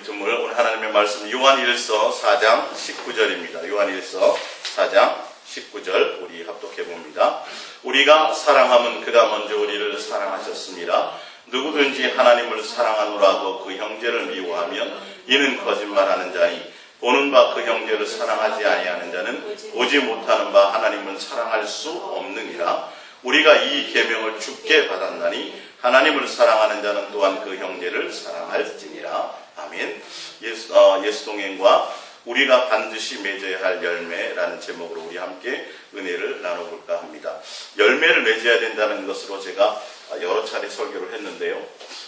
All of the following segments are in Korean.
우리 드물 오늘 하나님의 말씀 요한일서 4장 19절입니다. 요한일서 4장 19절 우리 합독해 봅니다. 우리가 사랑함은 그가 먼저 우리를 사랑하셨습니다. 누구든지 하나님을 사랑하노라고 그 형제를 미워하면 이는 거짓말하는 자니 보는 바 그 형제를 사랑하지 아니하는 자는 보지 못하는 바 하나님을 사랑할 수 없느니라. 우리가 이 계명을 주께 받았나니 하나님을 사랑하는 자는 또한 그 형제를 사랑할지니라. 아멘. 예수 동행과 우리가 반드시 맺어야 할 열매라는 제목으로 우리 함께 은혜를 나눠볼까 합니다. 열매를 맺어야 된다는 것으로 제가 여러 차례 설교를 했는데요.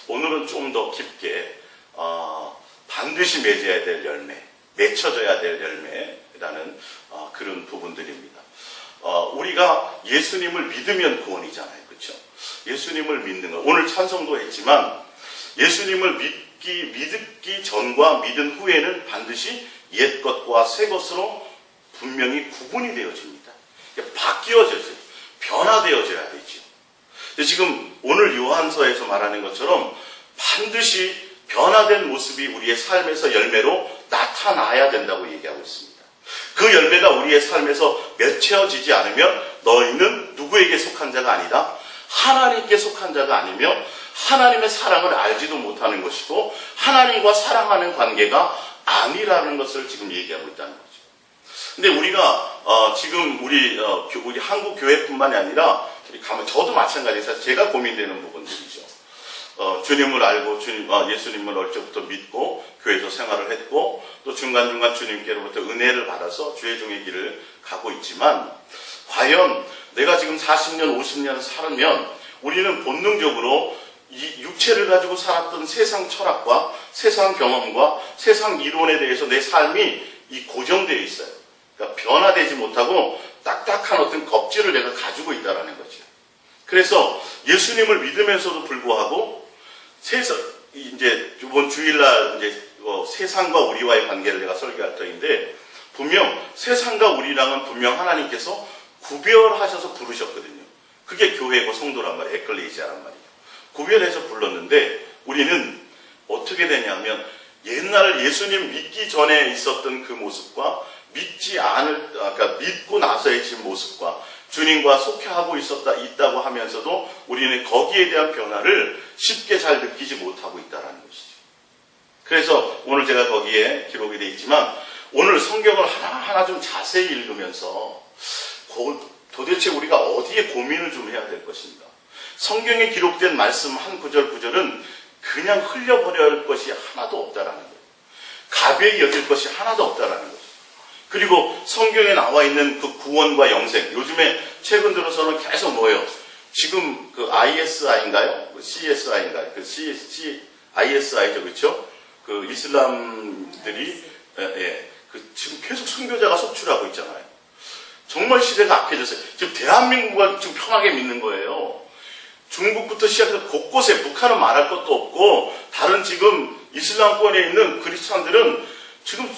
오늘은 좀 더 깊게 반드시 맺어야 될 열매, 맺혀져야 될 열매라는 그런 부분들입니다. 우리가 예수님을 믿으면 구원이잖아요. 그렇죠? 예수님을 믿는 것. 오늘 찬송도 했지만 예수님을 믿기 전과 믿은 후에는 반드시 옛 것과 새 것으로 분명히 구분이 되어집니다. 바뀌어져요. 변화되어져야 되죠. 지금 오늘 요한서에서 말하는 것처럼 반드시 변화된 모습이 우리의 삶에서 열매로 나타나야 된다고 얘기하고 있습니다. 그 열매가 우리의 삶에서 맺혀지지 않으면 너희는 누구에게 속한 자가 아니다. 하나님께 속한 자가 아니며 하나님의 사랑을 알지도 못하는 것이고 하나님과 사랑하는 관계가 아니라는 것을 지금 얘기하고 있다는 거죠. 근데 우리가 지금 우리 한국 교회뿐만이 아니라 저도 마찬가지로 제가 고민되는 부분들이죠. 주님을 알고 예수님을 어릴 적부터 믿고 교회에서 생활을 했고 또 중간중간 주님께로부터 은혜를 받아서 주의 종의 길을 가고 있지만 과연 내가 지금 40년, 50년 살면 우리는 본능적으로 이 육체를 가지고 살았던 세상 철학과 세상 경험과 세상 이론에 대해서 내 삶이 고정되어 있어요. 그러니까 변화되지 못하고 딱딱한 어떤 겁질을 내가 가지고 있다는 거죠. 그래서 예수님을 믿으면서도 불구하고 이번 주일날 세상과 우리와의 관계를 내가 설교할 터인데 분명 세상과 우리랑은 분명 하나님께서 구별하셔서 부르셨거든요. 그게 교회고 성도란 말이에요. 에클레시아란 말이에요. 구별해서 불렀는데 우리는 어떻게 되냐면 옛날 예수님 믿기 전에 있었던 그 모습과 믿고 나서의 지금 모습과 주님과 속해하고 있다고 하면서도 우리는 거기에 대한 변화를 쉽게 잘 느끼지 못하고 있다는 것이죠. 그래서 오늘 제가 거기에 기록이 되어 있지만 오늘 성경을 하나하나 좀 자세히 읽으면서 도대체 우리가 어디에 고민을 좀 해야 될 것인가. 성경에 기록된 말씀 한 구절 구절은 그냥 흘려버려야 할 것이 하나도 없다라는 거예요. 가벼이 여길 것이 하나도 없다라는 거죠. 그리고 성경에 나와 있는 그 구원과 영생, 요즘에 최근 들어서는 계속 뭐예요? 지금 그 ISI인가요? 그 CSI인가요? ISI죠, 그렇죠? 그 이슬람들이 지금 계속 순교자가 속출하고 있잖아요. 정말 시대가 악해졌어요. 지금 대한민국을 좀 편하게 믿는 거예요. 중국부터 시작해서 곳곳에 북한은 말할 것도 없고 다른 지금 이슬람권에 있는 크리스찬들은 지금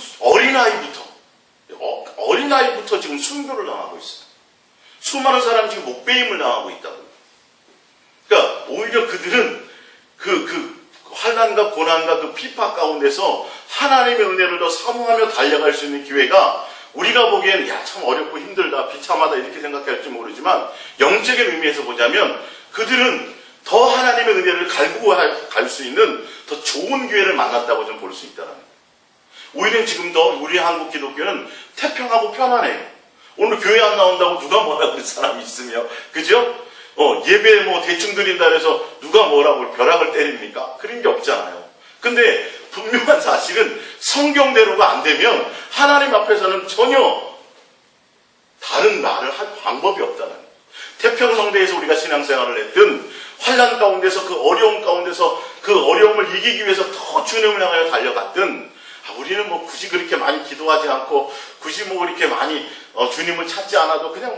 어린아이부터 지금 순교를 당하고 있어요. 수많은 사람이 지금 목배임을 당하고 있다고. 그러니까 오히려 그들은 그 환난과 고난과 그 피파 가운데서 하나님의 은혜를 더 사모하며 달려갈 수 있는 기회가 우리가 보기에는 참 어렵고 힘들다, 비참하다 이렇게 생각할지 모르지만 영적인 의미에서 보자면 그들은 더 하나님의 은혜를 갈구고 갈 수 있는 더 좋은 기회를 만났다고 좀 볼 수 있다는 거예요. 오히려 지금도 우리 한국 기독교는 태평하고 편안해요. 오늘 교회 안 나온다고 누가 뭐라 그럴 사람이 있으며, 그죠? 예배 대충 드린다 해서 누가 뭐라고 벼락을 때립니까? 그런 게 없잖아요. 근데 분명한 사실은 성경대로가 안 되면 하나님 앞에서는 전혀 다른 말을 할 방법이 없다는 거예요. 태평성대에서 우리가 신앙생활을 했든 환난 가운데서 그 어려움 가운데서 그 어려움을 이기기 위해서 더 주님을 향하여 달려갔든 우리는 굳이 그렇게 많이 기도하지 않고 굳이 그렇게 많이 주님을 찾지 않아도 그냥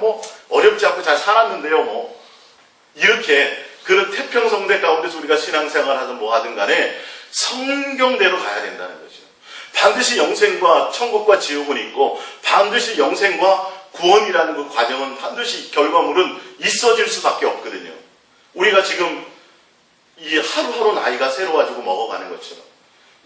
어렵지 않고 잘 살았는데요. 이렇게 그런 태평성대 가운데서 우리가 신앙생활을 하든 하든 간에 성경대로 가야 된다는 거죠. 반드시 영생과 천국과 지옥은 있고 반드시 영생과 구원이라는 그 과정은 반드시 결과물은 있어질 수밖에 없거든요. 우리가 지금 이 하루하루 나이가 새로워지고 먹어가는 것처럼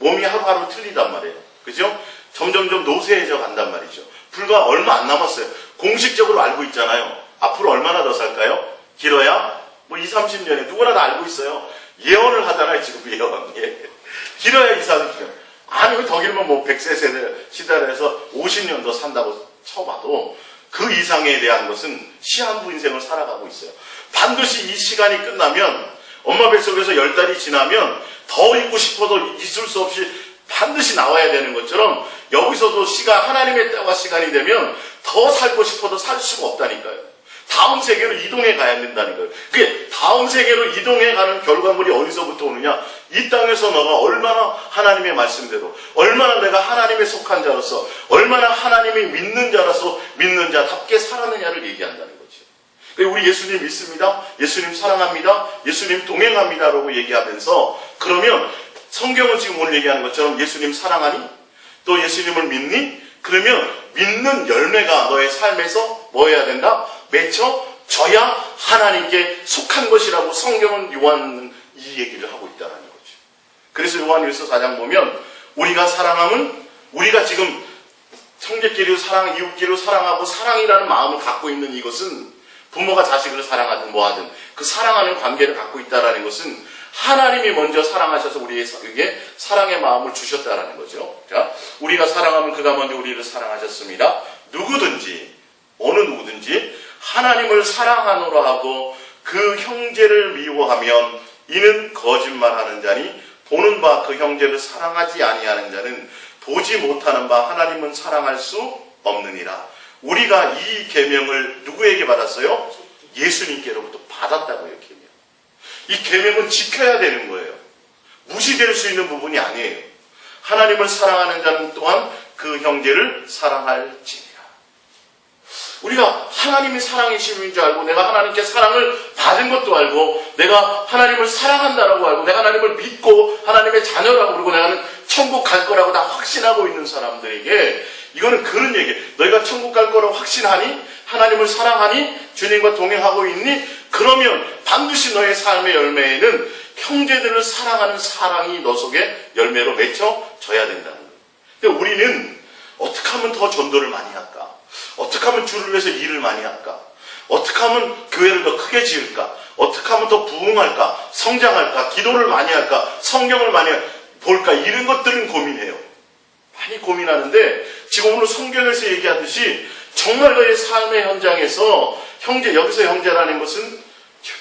몸이 하루하루 틀리단 말이에요. 그죠? 점점점 노쇠해져 간단 말이죠. 불과 얼마 안 남았어요. 공식적으로 알고 있잖아요. 앞으로 얼마나 더 살까요? 길어야 뭐 20, 30년에 누구나 다 알고 있어요. 예언을 하잖아요. 지금 예언. 예. 길어야 20, 30년. 아니 더 길면 뭐 100세 시대에서 50년 더 산다고 쳐봐도 그 이상에 대한 것은 시한부 인생을 살아가고 있어요. 반드시 이 시간이 끝나면 엄마 뱃속에서 10달이 지나면 더 있고 싶어도 있을 수 없이 반드시 나와야 되는 것처럼 여기서도 하나님의 때와 시간이 되면 더 살고 싶어도 살 수가 없다니까요. 다음 세계로 이동해 가야 된다는 거예요. 그게 다음 세계로 이동해 가는 결과물이 어디서부터 오느냐? 이 땅에서 너가 얼마나 하나님의 말씀대로, 얼마나 내가 하나님에 속한 자로서, 얼마나 하나님이 믿는 자로서 믿는 자답게 살았느냐를 얘기한다는 거죠. 우리 예수님 믿습니다. 예수님 사랑합니다. 예수님 동행합니다라고 얘기하면서 그러면 성경은 지금 오늘 얘기하는 것처럼 예수님 사랑하니? 또 예수님을 믿니? 그러면 믿는 열매가 너의 삶에서 뭐 해야 된다? 맺혀져야 하나님께 속한 것이라고 성경은 요한은 이 얘기를 하고 있다는 거죠. 그래서 요한일서 4장 보면 우리가 사랑하면 우리가 지금 형제끼리 사랑, 이웃끼리 사랑하고 사랑이라는 마음을 갖고 있는 이것은 부모가 자식을 사랑하든 뭐하든 그 사랑하는 관계를 갖고 있다는 것은 하나님이 먼저 사랑하셔서 우리에게 사랑의 마음을 주셨다는 거죠. 자, 우리가 사랑하면 그가 먼저 우리를 사랑하셨습니다. 누구든지 어느 누구든지 하나님을 사랑하노라 하고 그 형제를 미워하면 이는 거짓말하는 자니 보는 바 그 형제를 사랑하지 아니하는 자는 보지 못하는 바 하나님은 사랑할 수 없느니라. 우리가 이 계명을 누구에게 받았어요? 예수님께로부터 받았다고요. 계명. 이 계명은 지켜야 되는 거예요. 무시될 수 있는 부분이 아니에요. 하나님을 사랑하는 자는 또한 그 형제를 사랑할지니라. 우리가 하나님이 사랑이심인 줄 알고 내가 하나님께 사랑을 받은 것도 알고 내가 하나님을 사랑한다라고 알고 내가 하나님을 믿고 하나님의 자녀라고 그러고 내가는 천국 갈 거라고 다 확신하고 있는 사람들에게 이거는 그런 얘기예요. 너희가 천국 갈 거라고 확신하니? 하나님을 사랑하니? 주님과 동행하고 있니? 그러면 반드시 너의 삶의 열매에는 형제들을 사랑하는 사랑이 너 속에 열매로 맺혀져야 된다는 거예요. 근데 우리는 어떻게 하면 더 전도를 많이 할까? 어떻게 하면 주를 위해서 일을 많이 할까? 어떻게 하면 교회를 더 크게 지을까? 어떻게 하면 더 부흥할까? 성장할까? 기도를 많이 할까? 성경을 많이 볼까? 이런 것들은 고민해요. 많이 고민하는데 지금 오늘 성경에서 얘기하듯이 정말 너의 삶의 현장에서 형제, 여기서 형제라는 것은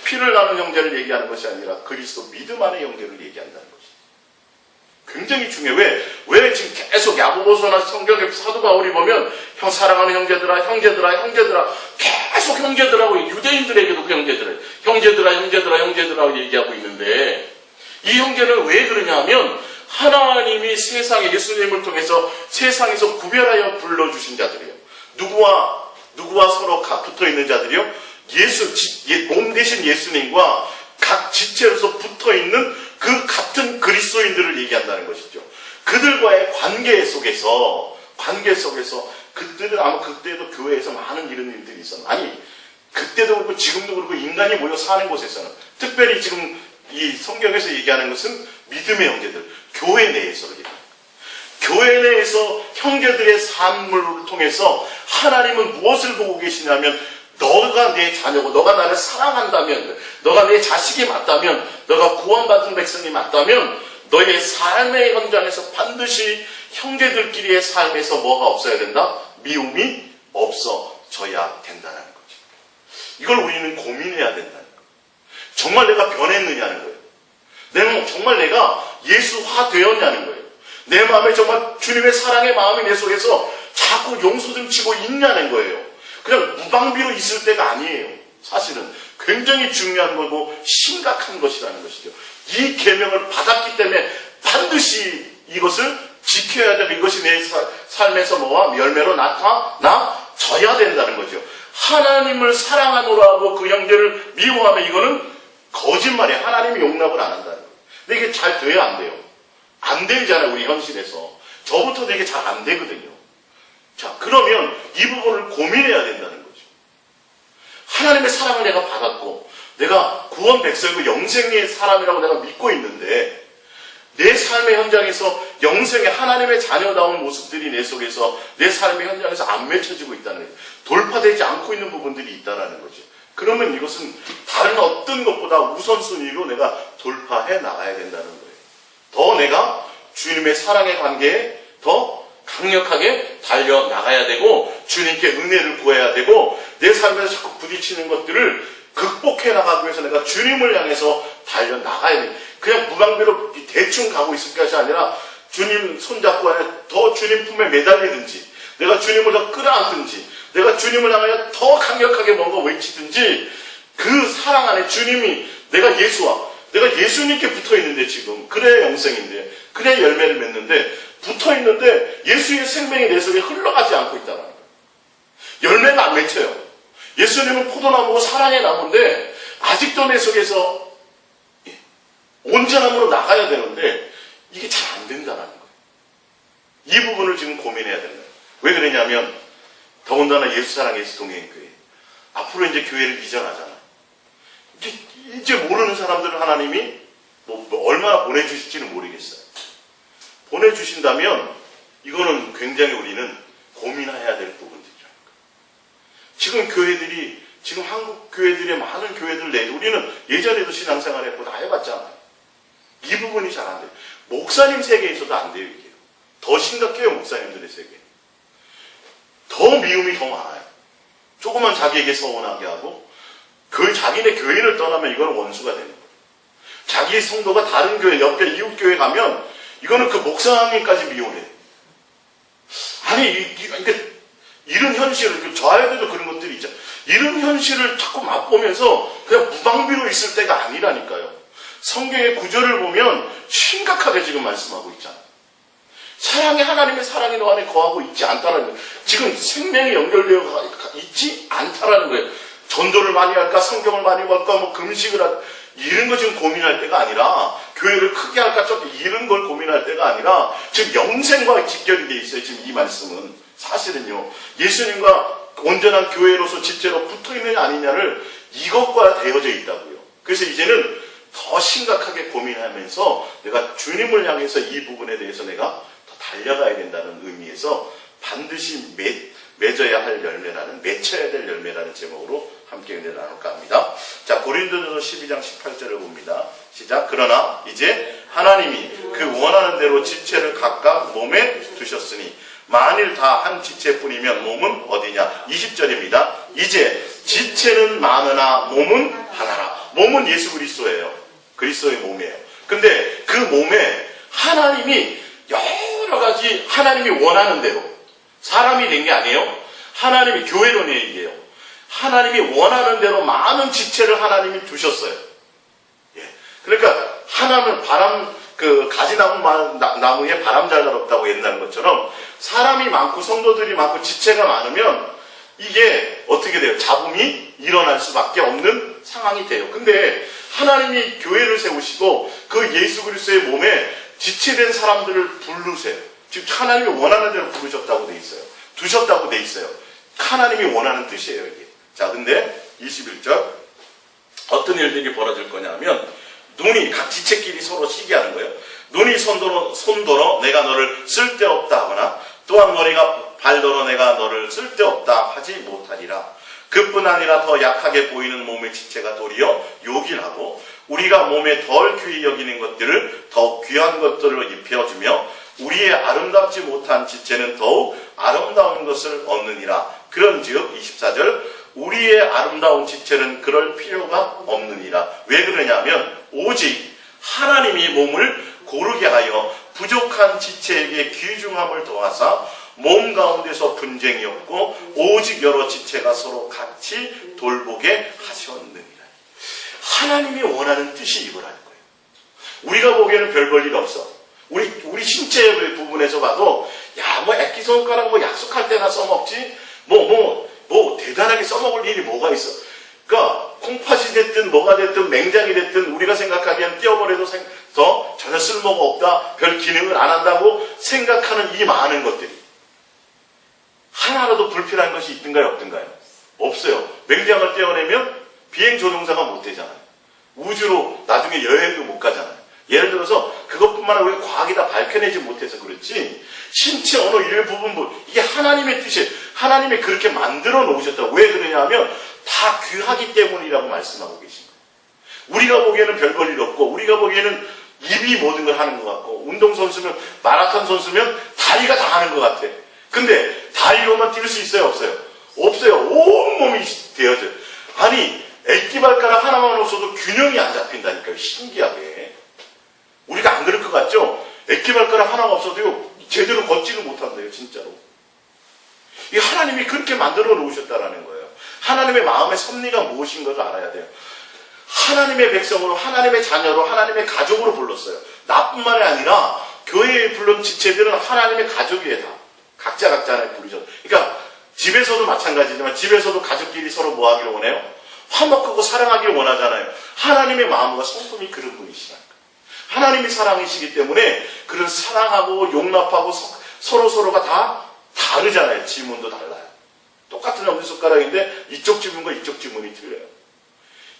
피를 나눈 형제를 얘기하는 것이 아니라 그리스도 믿음 안의 형제를 얘기한다는 것이 굉장히 중요해요. 왜 지금 계속 야고보서나 성경의 사도 바울이 보면 사랑하는 형제들아 계속 형제들하고 유대인들에게도 그 형제들아 얘기하고 있는데 이 형제는 왜 그러냐 하면 하나님이 세상에 예수님을 통해서 세상에서 구별하여 불러주신 자들이에요. 누구와 서로 붙어있는 자들이요? 몸 대신 예수님과 각 지체로서 붙어있는 그 같은 그리스도인들을 얘기한다는 것이죠. 그들과의 관계 속에서 그들은 아마 그때도 교회에서 많은 이런 일들이 있었나. 아니 그때도 그렇고 지금도 그렇고 인간이 모여 사는 곳에서는 특별히 지금 이 성경에서 얘기하는 것은 믿음의 형제들, 교회 내에서 교회 내에서 형제들의 삶을 통해서 하나님은 무엇을 보고 계시냐면 너가 내 자녀고 너가 나를 사랑한다면 너가 내 자식이 맞다면 너가 구원받은 백성이 맞다면 너의 삶의 현장에서 반드시 형제들끼리의 삶에서 뭐가 없어야 된다? 미움이 없어져야 된다는 거죠. 이걸 우리는 고민해야 된다는 거예요. 정말 내가 변했느냐는 거예요. 정말 내가 예수화 되었냐는 거예요. 내 마음에 정말 주님의 사랑의 마음이 내 속에서 자꾸 용서등치고 있냐는 거예요. 그냥 무방비로 있을 때가 아니에요. 사실은 굉장히 중요한 거고 심각한 것이라는 것이죠. 이 계명을 받았기 때문에 반드시 이것을 지켜야 되고 이것이 내 삶에서 뭐와 열매로 나타나져야 된다는 거죠. 하나님을 사랑하노라 하고 그 형제를 미워하면 이거는 거짓말이에요. 하나님이 용납을 안 한다는 거예요. 근데 이게 잘 돼야 안 돼요. 안 되잖아요. 우리 현실에서. 저부터도 이게 잘 안 되거든요. 자, 그러면 이 부분을 고민해야 된다는 거죠. 하나님의 사랑을 내가 받았고 내가 구원 백성이고 영생의 사람이라고 내가 믿고 있는데 내 삶 삶의 현장에서 영생의 하나님의 자녀다운 모습들이 내 속에서 내 삶의 현장에서 안 맺혀지고 있다는 거예요. 돌파되지 않고 있는 부분들이 있다는 거죠. 그러면 이것은 다른 어떤 것보다 우선순위로 내가 돌파해 나가야 된다는 거예요. 더 내가 주님의 사랑의 관계에 더 강력하게 달려나가야 되고 주님께 은혜를 구해야 되고 내 삶에서 자꾸 부딪히는 것들을 극복해 나가기 위해서 내가 주님을 향해서 달려나가야 돼. 그냥 무방비로 대충 가고 있을 것이 아니라 주님 손잡고 더 주님 품에 매달리든지 내가 주님을 더 끌어안든지 내가 주님을 향하여 더 강력하게 뭔가 외치든지 그 사랑 안에 주님이 내가 예수님께 붙어있는데 지금 그래야 영생인데 그래야 열매를 맺는데 붙어있는데 예수의 생명이 내 속에 흘러가지 않고 있다는 거예요. 열매가 안 맺혀요. 예수님은 포도나무고 사랑의 나무인데 아직도 내 속에서 온전함으로 나가야 되는데 이게 잘 안 된다는 거예요. 이 부분을 지금 고민해야 된다. 왜 그러냐면 더군다나 예수사랑 예수동행교회 앞으로 이제 교회를 이전하잖아요. 이제 모르는 사람들을 하나님이 얼마나 보내주실지는 모르겠어요. 보내주신다면 이거는 굉장히 우리는 고민해야 될 부분들이라는 거예요. 지금 교회들이 지금 한국 교회들의 많은 교회들 내에 우리는 예전에도 신앙생활 했고 다 해봤잖아요. 이 부분이 잘 안 돼요. 목사님 세계에서도 안 돼요. 이게 더 심각해요. 목사님들의 세계 더 미움이 더 많아요. 조금만 자기에게 서운하게 하고 자기네 교회를 떠나면 이건 원수가 되는 거예요. 자기 성도가 다른 교회 옆에 이웃 교회 가면 이거는 그 목사님까지 미워해. 아니 그러니까 이런 현실을 저 아이들도 그런 것들이 있죠. 이런 현실을 자꾸 맛보면서 그냥 무방비로 있을 때가 아니라니까요. 성경의 구절을 보면 심각하게 지금 말씀하고 있잖아요. 사랑이 하나님의 사랑이 너 안에 거하고 있지 않다는 거예요. 지금 생명이 연결되어 있지 않다라는 거예요. 전도를 많이 할까 성경을 많이 볼까 뭐 금식을 할까 이런 거 지금 고민할 때가 아니라 교회를 크게 할까 이런 걸 고민할 때가 아니라 지금 영생과 직결이 돼 있어요. 지금 이 말씀은 사실은요. 예수님과 온전한 교회로서 지체로 붙어있느냐 아니냐를 이것과 되어져 있다고요. 그래서 이제는 더 심각하게 고민하면서 내가 주님을 향해서 이 부분에 대해서 내가 더 달려가야 된다는 의미에서 반드시 맺어야 할 열매라는 맺혀야 될 열매라는 제목으로 함께 은혜를 나눌까 합니다. 자, 고린도전서 12장 18절을 봅니다. 시작. 그러나 이제 하나님이 그 원하는 대로 지체를 각각 몸에 두셨으니 만일 다 한 지체뿐이면 몸은 어디냐? 20절입니다. 이제 지체는 많으나 몸은 하나라. 몸은 예수 그리스도예요. 그리스도의 몸이에요. 근데 그 몸에 하나님이 여러 가지 하나님이 원하는 대로 사람이 된 게 아니에요. 하나님이 교회론의 얘기예요. 하나님이 원하는 대로 많은 지체를 하나님이 두셨어요. 예. 그러니까 하나는 가지나무에 바람 잘 날 없다고 옛날 것처럼 사람이 많고 성도들이 많고 지체가 많으면 이게 어떻게 돼요? 잡음이 일어날 수밖에 없는 상황이 돼요. 근데 하나님이 교회를 세우시고 그 예수 그리스도의 몸에 지체된 사람들을 부르세요. 지금 하나님이 원하는 대로 부르셨다고 돼 있어요. 두셨다고 돼 있어요. 하나님이 원하는 뜻이에요, 이게. 자, 근데 21절 어떤 일들이 벌어질 거냐면 눈이 각 지체끼리 서로 시기하는 거예요. 눈이 손더러 내가 너를 쓸데없다 하거나 또한 머리가 발더러 내가 너를 쓸데없다 하지 못하리라. 그뿐 아니라 더 약하게 보이는 몸의 지체가 도리어 요긴하고 우리가 몸에 덜 귀히 여기는 것들을 더 귀한 것들로 입혀주며 우리의 아름답지 못한 지체는 더욱 아름다운 것을 얻느니라. 그런즉 24절 우리의 아름다운 지체는 그럴 필요가 없느니라. 왜 그러냐면 오직 하나님이 몸을 고르게 하여 부족한 지체에게 귀중함을 더하사 몸 가운데서 분쟁이 없고 오직 여러 지체가 서로 같이 돌보게 하셨느니라. 하나님이 원하는 뜻이 이거라는 거예요. 우리가 보기에는 별 볼 일 없어. 우리 신체 부분에서 봐도 액기손가락 약속할 때나 써먹지 대단하게 써먹을 일이 뭐가 있어. 그러니까 콩팥이 됐든 뭐가 됐든 맹장이 됐든 우리가 생각하기엔 띄어버려도 전혀 쓸모가 없다, 별 기능을 안 한다고 생각하는 이 많은 것들이 하나라도 불필요한 것이 있든가요 없든가요? 없어요. 맹장을 떼어내면 비행 조종사가 못 되잖아요. 우주로 나중에 여행도 못 가잖아요. 예를 들어서 그것뿐만 아니라 우리가 과학이 다 밝혀내지 못해서 그렇지 신체 어느 일부분 이게 하나님의 뜻이에요. 하나님이 그렇게 만들어 놓으셨다. 왜 그러냐 하면 다 귀하기 때문이라고 말씀하고 계신 거예요. 우리가 보기에는 별 볼 일 없고 우리가 보기에는 입이 모든 걸 하는 것 같고 운동선수면 마라톤 선수면 다리가 다 하는 것 같아. 근데 다리로만 뛸 수 있어요? 없어요? 없어요. 온몸이 되어져요. 아니 액기발가락 하나만 없어도 균형이 안 잡힌다니까요. 신기하게. 우리가 안 그럴 것 같죠? 액기발가락 하나가 없어도요 제대로 걷지를 못한대요. 진짜로. 이 하나님이 그렇게 만들어 놓으셨다라는 거예요. 하나님의 마음의 섭리가 무엇인 것을 알아야 돼요. 하나님의 백성으로 하나님의 자녀로 하나님의 가족으로 불렀어요. 나뿐만이 아니라 교회에 부른 지체들은 하나님의 가족이에요. 다. 각자 하나님 부르셨어요. 그러니까 집에서도 마찬가지지만 집에서도 가족끼리 서로 뭐 하기를 원해요? 화목하고 사랑하기를 원하잖아요. 하나님의 마음과 성품이 그런 분이시라니까. 하나님이 사랑이시기 때문에 그런 사랑하고 용납하고 서로가 다 다르잖아요. 지문도 달라요. 똑같은 엄지손가락인데 이쪽 지문과 이쪽 지문이 틀려요.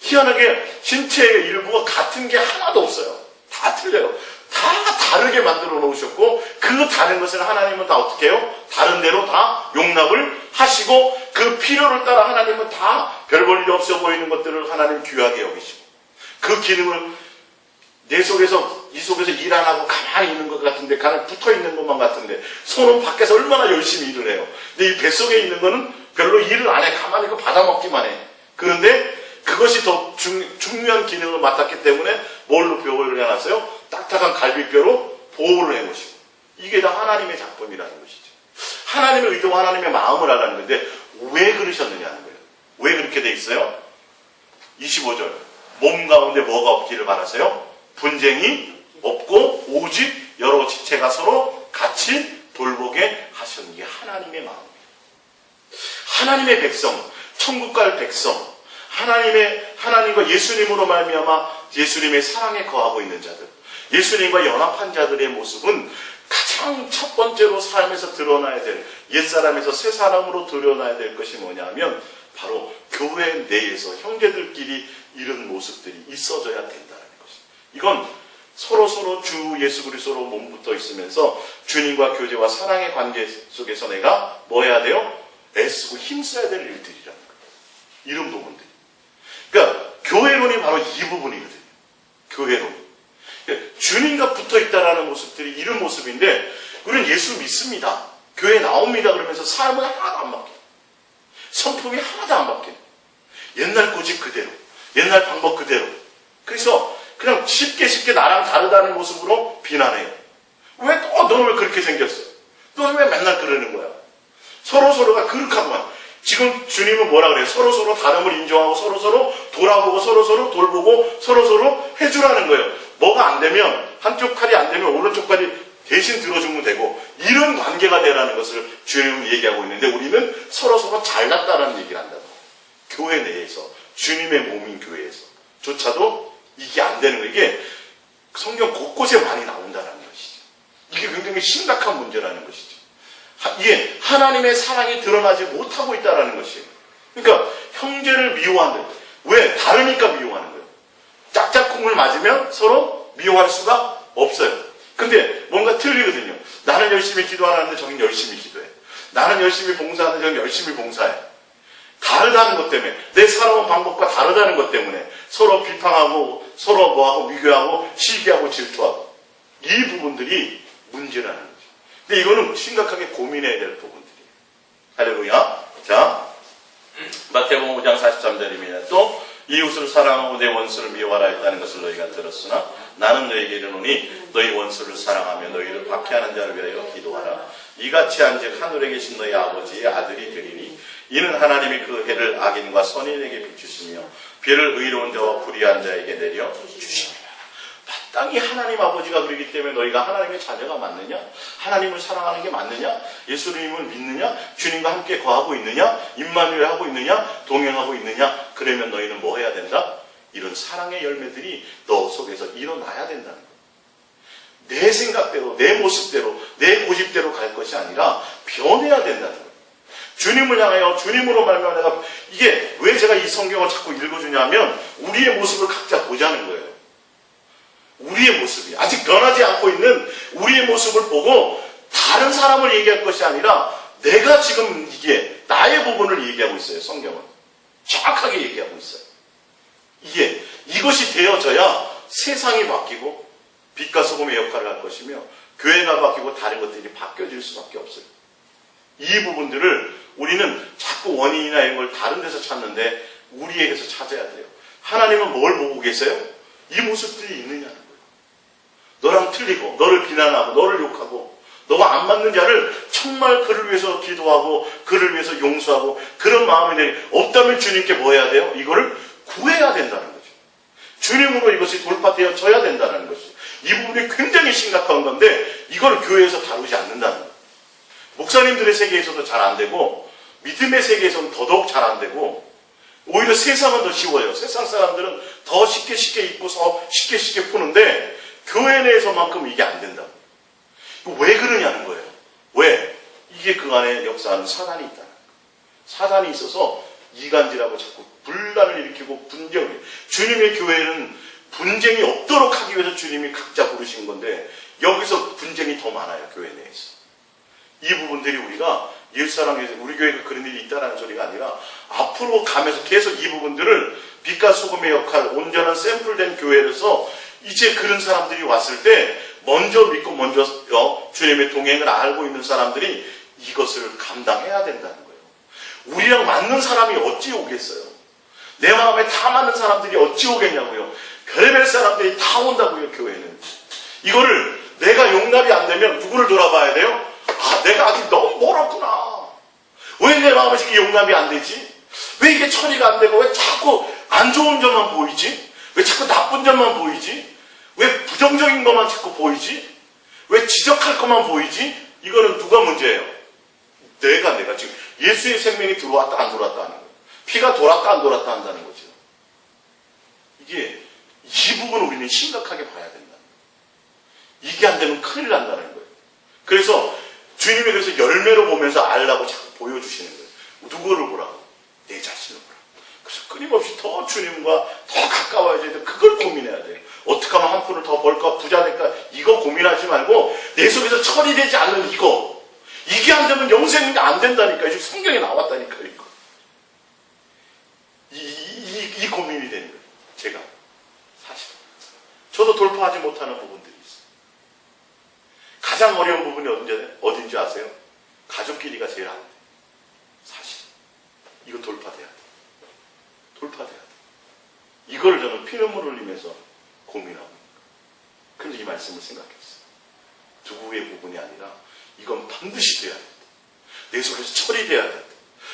희한하게 신체의 일부가 같은 게 하나도 없어요. 다 틀려요. 다 다르게 만들어 놓으셨고 그 다른 것을 하나님은 다 어떻게 해요? 다른 대로 다 용납을 하시고 그 필요를 따라 하나님은 다 별 볼 일 없어 보이는 것들을 하나님 귀하게 여기시고 그 기능을 내 속에서 이 속에서 일 안 하고 가만히 있는 것 같은데 가만히 붙어 있는 것만 같은데 손은 밖에서 얼마나 열심히 일을 해요. 근데 이 뱃속에 있는 거는 별로 일을 안 해. 가만히 그 받아먹기만 해. 그런데 그것이 더 중요한 기능을 맡았기 때문에 뭘로 보호를 해놨어요? 딱딱한 갈비뼈로 보호를 해놓으시고 이게 다 하나님의 작품이라는 것이죠. 하나님의 의도와 하나님의 마음을 알아는 건데 왜 그러셨느냐는 거예요. 왜 그렇게 돼 있어요? 25절 몸 가운데 뭐가 없기를 바라세요? 분쟁이 없고 오직 여러 지체가 서로 같이 돌보게 하시는 게 하나님의 마음이에요. 하나님의 백성, 천국 갈 백성, 하나님과 예수님으로 말미암아 예수님의 사랑에 거하고 있는 자들, 예수님과 연합한 자들의 모습은 가장 첫 번째로 삶에서 드러나야 될, 옛사람에서 새 사람으로 드러나야 될 것이 뭐냐 하면 바로 교회 내에서 형제들끼리 이런 모습들이 있어져야 된다는 것입니다. 이건 서로 주 예수 그리스도로 몸붙어 있으면서 주님과 교제와 사랑의 관계 속에서 내가 뭐 해야 돼요? 애쓰고 힘써야 될 일들이라는 거예요. 이런 부분들이. 그러니까 교회론이 바로 이 부분이거든요. 교회론. 그러니까 주님과 붙어 있다라는 모습들이 이런 모습인데 우리는 예수 믿습니다. 교회 나옵니다. 그러면서 삶은 하나도 안 바뀌어요. 성품이 하나도 안 바뀌어요. 옛날 고집 그대로. 옛날 방법 그대로. 그래서 그냥 쉽게 나랑 다르다는 모습으로 비난해요. 왜 또 너는 왜 그렇게 생겼어? 너는 왜 맨날 그러는 거야? 서로가 그렇게하고만. 지금 주님은 뭐라 그래요? 서로 다름을 인정하고 서로 돌아보고 서로 돌보고 서로 해주라는 거예요. 뭐가 안 되면 한쪽 팔이 안 되면 오른쪽 팔이 대신 들어주면 되고 이런 관계가 되라는 것을 주님은 얘기하고 있는데 우리는 서로 잘났다는 얘기를 한다고. 교회 내에서 주님의 몸인 교회에서 조차도 이게 안 되는 거예요. 이게 성경 곳곳에 많이 나온다는 것이죠. 이게 굉장히 심각한 문제라는 것이죠. 이게 하나님의 사랑이 드러나지 못하고 있다는 것이에요. 그러니까 형제를 미워하는 거예요. 왜? 다르니까 미워하는 거예요. 짝짝꿍을 맞으면 서로 미워할 수가 없어요. 근데 뭔가 틀리거든요. 나는 열심히 기도하는데 저긴 열심히 기도해. 나는 열심히 봉사하는데 저긴 열심히 봉사해. 다르다는 것 때문에 내 살아온 방법과 다르다는 것 때문에 서로 비판하고 서로 뭐하고 비교하고 시기하고 질투하고 이 부분들이 문제라는 거죠. 근데 이거는 심각하게 고민해야 될 부분들이에요. 할렐루야. 자, 마태복음 5장 43절입니다. 또 이웃을 사랑하고 내 원수를 미워하라 했다는 것을 너희가 들었으나 나는 너희에게 이르노니 너희 원수를 사랑하며 너희를 박해하는 자를 위하여 기도하라. 이같이 한즉 하늘에 계신 너희 아버지의 아들이 되리니 이는 하나님이 그 해를 악인과 선인에게 비추시며 비를 의로운 자와 불의한 자에게 내려 주시니라. 마땅히 하나님 아버지가 그러기 때문에 너희가 하나님의 자녀가 맞느냐? 하나님을 사랑하는 게 맞느냐? 예수님을 믿느냐? 주님과 함께 거하고 있느냐? 임마누엘 하고 있느냐? 동행하고 있느냐? 그러면 너희는 뭐 해야 된다? 이런 사랑의 열매들이 너 속에서 일어나야 된다는 거예요. 내 생각대로, 내 모습대로, 내 고집대로 갈 것이 아니라 변해야 된다는 거예요. 주님을 향하여 주님으로 말미암아 내가 이게 왜 제가 이 성경을 자꾸 읽어주냐면 우리의 모습을 각자 보자는 거예요. 우리의 모습이 아직 변하지 않고 있는 우리의 모습을 보고 다른 사람을 얘기할 것이 아니라 내가 지금 이게 나의 부분을 얘기하고 있어요. 성경은 정확하게 얘기하고 있어요. 이것이 되어져야 세상이 바뀌고 빛과 소금의 역할을 할 것이며 교회가 바뀌고 다른 것들이 바뀌어질 수밖에 없어요. 이 부분들을 우리는 자꾸 원인이나 이런 걸 다른 데서 찾는데 우리에게서 찾아야 돼요. 하나님은 뭘 보고 계세요? 이 모습들이 있느냐는 거예요. 너랑 틀리고 너를 비난하고 너를 욕하고 너와 안 맞는 자를 정말 그를 위해서 기도하고 그를 위해서 용서하고 그런 마음이 없다면 주님께 뭐 해야 돼요? 이거를 구해야 된다는 거죠. 주님으로 이것이 돌파되어져야 된다는 것이죠. 이 부분이 굉장히 심각한 건데 이걸 교회에서 다루지 않는다는 거예요. 목사님들의 세계에서도 잘 안 되고 믿음의 세계에서는 더더욱 잘 안 되고 오히려 세상은 더 쉬워요. 세상 사람들은 더 쉽게 입고서 쉽게 푸는데 교회 내에서만큼 이게 안 된다. 왜 그러냐는 거예요. 왜? 이게 그 안에 역사하는 사단이 있다는 거예요. 사단이 있어서 이간질하고 자꾸 분란을 일으키고 분쟁을. 주님의 교회는 분쟁이 없도록 하기 위해서 주님이 각자 부르신 건데 여기서 분쟁이 더 많아요. 교회 내에서. 이 부분들이 우리가 옛사람에서 우리 교회가 그런 일이 있다는 소리가 아니라 앞으로 가면서 계속 이 부분들을 빛과 소금의 역할, 온전한 샘플된 교회에서 이제 그런 사람들이 왔을 때 먼저 믿고 먼저 주님의 동행을 알고 있는 사람들이 이것을 감당해야 된다는 거예요. 우리랑 맞는 사람이 어찌 오겠어요? 내 마음에 다 맞는 사람들이 어찌 오겠냐고요. 별의별 사람들이 다 온다고요. 교회는. 이거를 내가 용납이 안 되면 누구를 돌아봐야 돼요? 내가 아직 너무 멀었구나. 왜 내 마음에 이게 용납이 안 되지? 왜 이게 처리가 안 되고 왜 자꾸 안 좋은 점만 보이지? 왜 자꾸 나쁜 점만 보이지? 왜 부정적인 것만 자꾸 보이지? 왜 지적할 것만 보이지? 이거는 누가 문제예요? 내가 지금 예수의 생명이 들어왔다 안 들어왔다 하는 거예요. 피가 돌았다 안 돌았다 한다는 거죠. 이 부분을 우리는 심각하게 봐야 된다. 이게 안 되면 큰일 난다는 거예요. 그래서 주님이 그래서 열매로 보면서 알라고 자꾸 보여주시는 거예요. 누구를 보라고? 내 자신을 보라고. 그래서 끊임없이 더 주님과 더 가까워져야 돼. 그걸 고민해야 돼요. 어떻게 하면 한 푼을 더 벌까 부자 될까 이거 고민하지 말고 내 속에서 처리되지 않는 이거. 이게 안 되면 영생이 안 된다니까. 지금 성경에 나왔다니까 이거. 이 고민이 되는 거예요. 제가 사실 저도 돌파하지 못하는 부분들이 있어요. 가장 어려운 부분이 어딘지 아세요? 가족끼리가 제일 안 돼. 사실 이거 돌파돼야 돼. 돌파돼야 돼. 이걸 저는 피눈물 흘리면서 고민하고 그런데 이 말씀을 생각했어요. 누구의 부분이 아니라 이건 반드시 돼야 돼. 내 속에서 처리돼야 돼.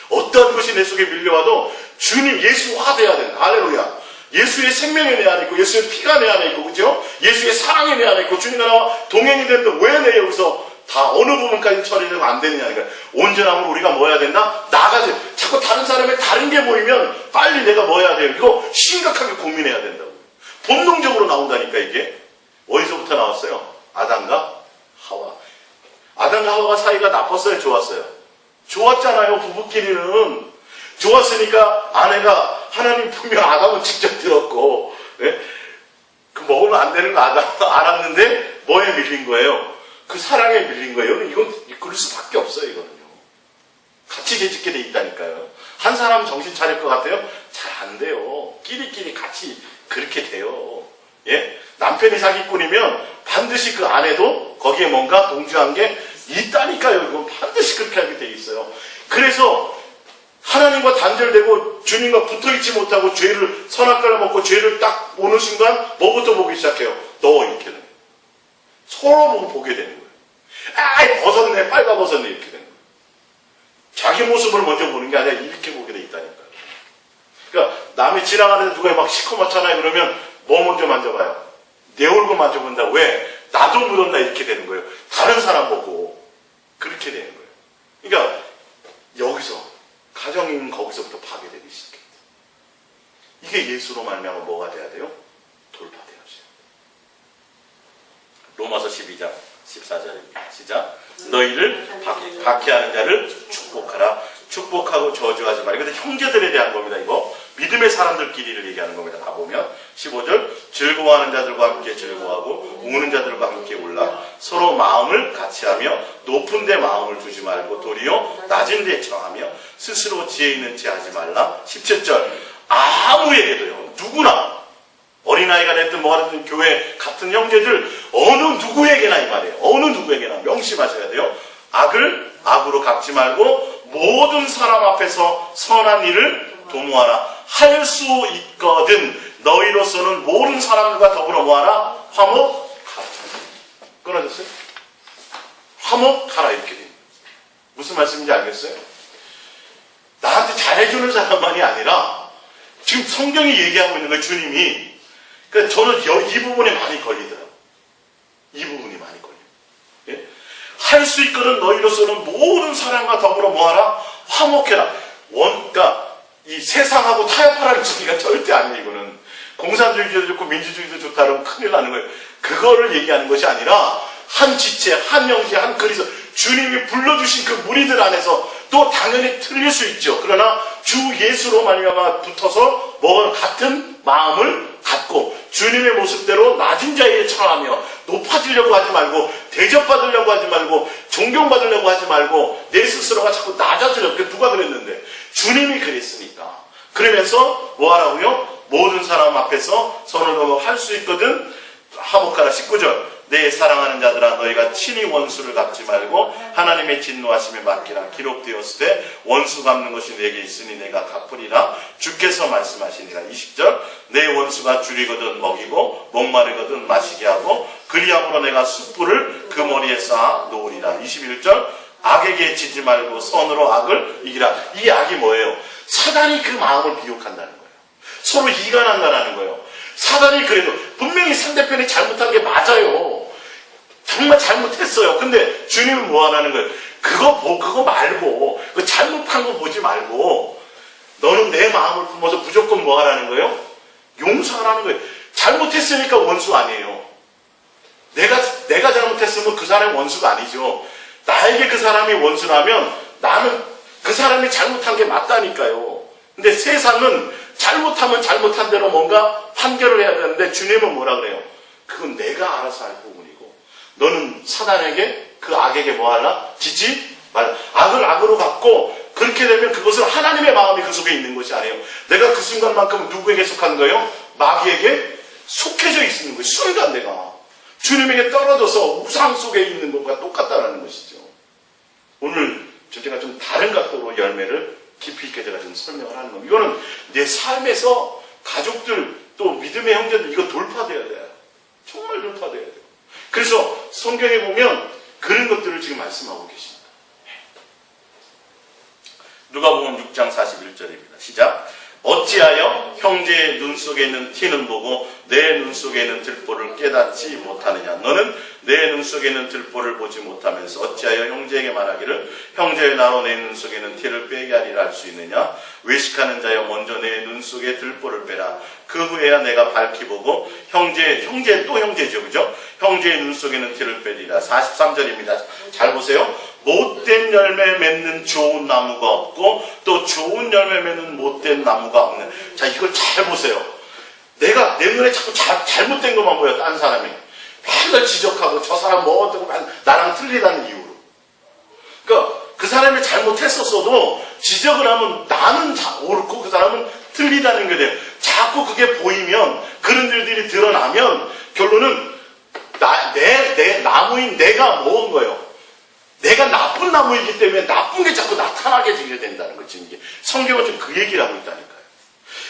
어떠한 것이 내 속에 밀려와도 주님 예수화 돼야 된다. 할렐루야. 예수의 생명이 내 안에 있고 예수의 피가 내 안에 있고 그죠? 예수의 사랑이 내 안에 있고 주님 나라와 동행이 되는데 왜 내 여기서 다 어느 부분까지 처리되면 안 되느냐니까. 온전함으로 우리가 뭐 해야 된다? 나가세요. 자꾸 다른 사람의 다른 게 보이면 빨리 내가 뭐 해야 돼요? 이거 심각하게 고민해야 된다고. 본능적으로 나온다니까 이게. 어디서부터 나왔어요? 아담과 하와. 아담과 하와가 사이가 나빴어요? 좋았어요? 좋았잖아요. 부부끼리는. 좋았으니까 아내가 하나님 분명 아담은 직접 들었고 그 먹으면 안 되는 거 알았는데 뭐에 밀린 거예요? 그 사랑에 밀린 거예요. 이건 그럴 수밖에 없어요. 이거는요. 같이 재짓게 돼 있다니까요. 한 사람 정신 차릴 것 같아요? 잘 안 돼요. 끼리끼리 같이 그렇게 돼요. 예? 남편이 사기꾼이면 반드시 그 아내도 거기에 뭔가 동조한 게 있다니까요. 이건 반드시 그렇게 하게 돼 있어요. 그래서 하나님과 단절되고 주님과 붙어있지 못하고 죄를 선악과를 먹고 죄를 딱 보는 순간 뭐부터 보기 시작해요? 너 이렇게는 서로 보게 되는 거예요. 아이 벗었네 빨가벗었네 이렇게 되는 거예요. 자기 모습을 먼저 보는 게 아니라 이렇게 보게 돼 있다니까요. 그러니까 남이 지나가는데 누가 막 시커멓잖아요. 그러면 뭐 먼저 만져봐요? 내 얼굴 만져본다. 왜? 나도 묻었나 이렇게 되는 거예요. 다른 사람 보고 그렇게 되는 거예요. 그러니까 여기서 가정인 거기서부터 파괴되기 시작해요. 이게 예수로 말미암아 뭐가 돼야 돼요? 돌파되어져요. 로마서 12장 14절입니다. 시작. 너희를 박해하는 자를 축복하라. 축복하고 저주하지 말라. 근데 형제들에 대한 겁니다. 이거 믿음의 사람들끼리를 얘기하는 겁니다. 가보면 15절 즐거워하는 자들과 함께 즐거워하고 우는 자들과 함께 울라. 서로 마음을 같이하며 높은 데 마음을 두지 말고 도리어 낮은 데 청하며 스스로 지혜 있는 체 하지 말라. 17절 아무에게도요, 누구나 어린아이가 됐든 뭐가 됐든 교회 같은 형제들 어느 누구에게나, 이 말이에요. 어느 누구에게나 명심하셔야 돼요. 악을 악으로 갚지 말고 모든 사람 앞에서 선한 일을 도모하라. 할 수 있거든 너희로서는 모든 사람들과 더불어 모아라. 화목하라. 끊어졌어요? 화목하라 이렇게 돼요. 무슨 말씀인지 알겠어요? 나한테 잘해주는 사람만이 아니라 지금 성경이 얘기하고 있는 거예요. 주님이. 그러니까 저는 이 부분에 많이 걸리더라고요. 이 부분이 많이 걸려요. 예? 할 수 있거든 너희로서는 모든 사람과 더불어 뭐하라? 화목해라. 그러니까 이 세상하고 타협하라는 소리가 절대 아니에요. 이거는 공산주의도 좋고 민주주의도 좋다 그러면 큰일 나는 거예요. 그거를 얘기하는 것이 아니라 한 지체, 한 형제, 한 그리스도 주님이 불러주신 그 무리들 안에서 또 당연히 틀릴 수 있죠. 그러나 주 예수로 말미암아 붙어서 뭐 같은 마음을 갖고 주님의 모습대로 낮은 자리에 처하며 높아지려고 하지 말고 대접받으려고 하지 말고 존경받으려고 하지 말고 내 스스로가 자꾸 낮아지려고. 누가 그랬는데? 주님이 그랬으니까. 그러면서 뭐 하라고요? 모든 사람 앞에서 선을 할 수 있거든 화목하라. 19절 내 사랑하는 자들아 너희가 친히 원수를 갚지 말고 하나님의 진노하심에 맡기라. 기록되었을 때 원수 갚는 것이 내게 있으니 내가 갚으리라. 주께서 말씀하시니라. 20절 내 원수가 줄이거든 먹이고 목마르거든 마시게 하고 그리함으로 내가 숯불을 그 머리에 쌓아 놓으리라. 21절 악에게 지지 말고 선으로 악을 이기라. 이 악이 뭐예요? 사단이 그 마음을 비욕한다는 거예요. 서로 이간한다는 거예요. 사단이 그래도 분명히 상대편이 잘못한 게 맞아요. 정말 잘못했어요. 근데 주님은 뭐 하라는 거예요? 그거 말고 그 잘못한 거 보지 말고 너는 내 마음을 품어서 무조건 뭐 하라는 거예요? 용서하라는 거예요. 잘못했으니까 원수 아니에요. 내가 잘못했으면 그 사람이 원수가 아니죠. 나에게 그 사람이 원수라면 나는 그 사람이 잘못한 게 맞다니까요. 근데 세상은 잘못하면 잘못한 대로 뭔가 판결을 해야 되는데 주님은 뭐라 그래요? 그건 내가 알아서 할 부분이고 너는 사단에게 그 악에게 뭐 하라? 지지 말라. 악을 악으로 갚고 그렇게 되면 그것은 하나님의 마음이 그 속에 있는 것이 아니에요. 내가 그 순간만큼 누구에게 속한 거예요? 마귀에게 속해져 있는 거예요. 순간 내가 주님에게 떨어져서 우상 속에 있는 것과 똑같다는 것이죠. 오늘 제가 좀 다른 각도로 열매를 깊이 있게 제가 좀 설명을 하는 겁니다. 이거는 내 삶에서 가족들 또 믿음의 형제들 이거 돌파돼야 돼요. 정말 돌파돼야 돼요. 그래서 성경에 보면 그런 것들을 지금 말씀하고 계십니다. 누가복음 6장 41절입니다. 시작. 어찌하여 형제의 눈 속에 있는 티는 보고 내 눈 속에 있는 들보를 깨닫지 못하느냐. 너는 내 눈 속에 있는 들보를 보지 못하면서 어찌하여 형제에게 말하기를 형제의 나로 내 눈 속에 있는 티를 빼게 하리라 할 수 있느냐. 외식하는 자여 먼저 내 눈 속에 들보를 빼라. 그 후에야 내가 밝히 보고 형제 또 형제죠. 그죠? 형제의 눈 속에 있는 티를 빼리라. 43절입니다. 잘 보세요. 못된 열매 맺는 좋은 나무가 없고 또 좋은 열매 맺는 못된 나무가 없는. 자, 이걸 잘 보세요. 내가 내 눈에 자꾸 잘못된 것만 보여. 딴 사람이 맨날 지적하고 저 사람 뭐 어쩌고 나랑 틀리다는 이유로. 그러니까 그 사람이 잘못했었어도 지적을 하면 나는 옳고 그 사람은 틀리다는 게 돼요. 자꾸 그게 보이면 그런 일들이 드러나면 결론은 내 나무인 내가 뭐인 거예요. 내가 나쁜 나무이기 때문에 나쁜 게 자꾸 나타나게 되게 된다는 거지. 이게 성경은 좀 그 얘기를 하고 있다니까요.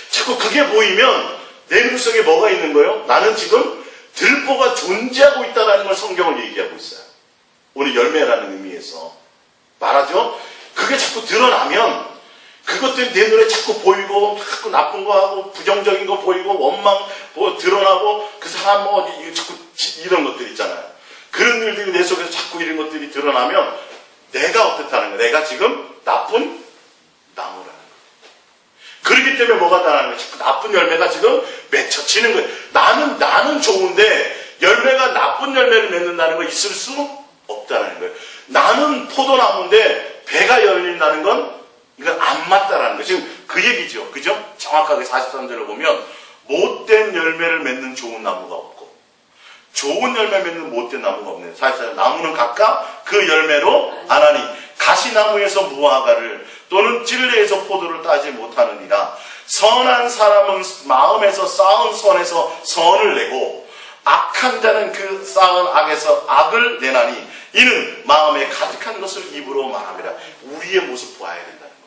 자꾸 그게 보이면 내 눈 속에 뭐가 있는 거예요? 나는 지금 들보가 존재하고 있다는 걸 성경을 얘기하고 있어요. 오늘 열매라는 의미에서 말하죠. 그게 자꾸 드러나면 그것들이 내 눈에 자꾸 보이고 자꾸 나쁜 거 하고 부정적인 거 보이고 원망 드러나고 그 사람 자꾸 이런 것들 있잖아요. 그런 일들이 내 속에서 자꾸 이런 것들이 드러나면 내가 어떻다는 거예요? 내가 지금 나쁜 나무라는 거예요. 그렇기 때문에 뭐가 나라는 거예요? 자꾸 나쁜 열매가 지금 맺혀지는 거예요. 나는 좋은데 열매가 나쁜 열매를 맺는다는 거 있을 수 없다는 거예요. 나는 포도나무인데 배가 열린다는 건 이건 안 맞다라는 거. 지금 그 얘기죠. 그죠? 정확하게 43절을 보면 못된 열매를 맺는 좋은 나무가 없고 좋은 열매 맺는 못된 나무가 없네요. 사실 나무는 각각 그 열매로 아나니 가시나무에서 무화과를 또는 찔레에서 포도를 따지 못하느니라. 선한 사람은 마음에서 쌓은 선에서 선을 내고 악한 자는 그 쌓은 악에서 악을 내나니 이는 마음에 가득한 것을 입으로 말합니다. 우리의 모습 보아야 된다는 거예요.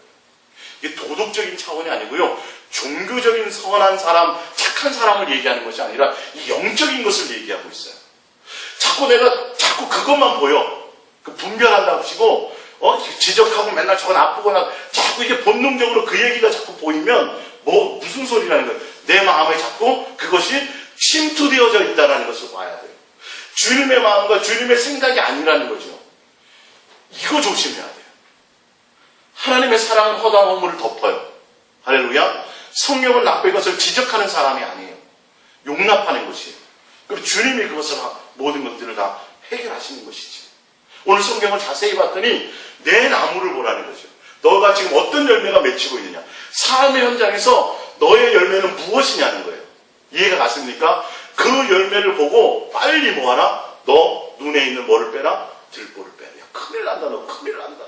이게 도덕적인 차원이 아니고요. 종교적인 선한 사람, 착한 사람을 얘기하는 것이 아니라 이 영적인 것을 얘기하고 있어요. 자꾸 그것만 보여. 그 분별한다고 치고 지적하고 맨날 저건 나쁘거나 자꾸 이게 본능적으로 그 얘기가 자꾸 보이면 무슨 소리라는 거예요. 내 마음에 자꾸 그것이 침투되어져 있다는 것을 봐야 돼요. 주님의 마음과 주님의 생각이 아니라는 거죠. 이거 조심해야 돼요. 하나님의 사랑은 허다한 허물을 덮어요. 할렐루야. 성령은 나쁜 것을 지적하는 사람이 아니에요. 용납하는 것이에요. 그리고 주님이 그것을 모든 것들을 다 해결하시는 것이지. 오늘 성경을 자세히 봤더니 내 나무를 보라는 거죠. 너가 지금 어떤 열매가 맺히고 있느냐. 삶의 현장에서 너의 열매는 무엇이냐는 거예요. 이해가 갔습니까? 그 열매를 보고 빨리 뭐하라? 너 눈에 있는 뭐를 빼라? 들보를 빼라. 야, 큰일 난다. 너 큰일 난다.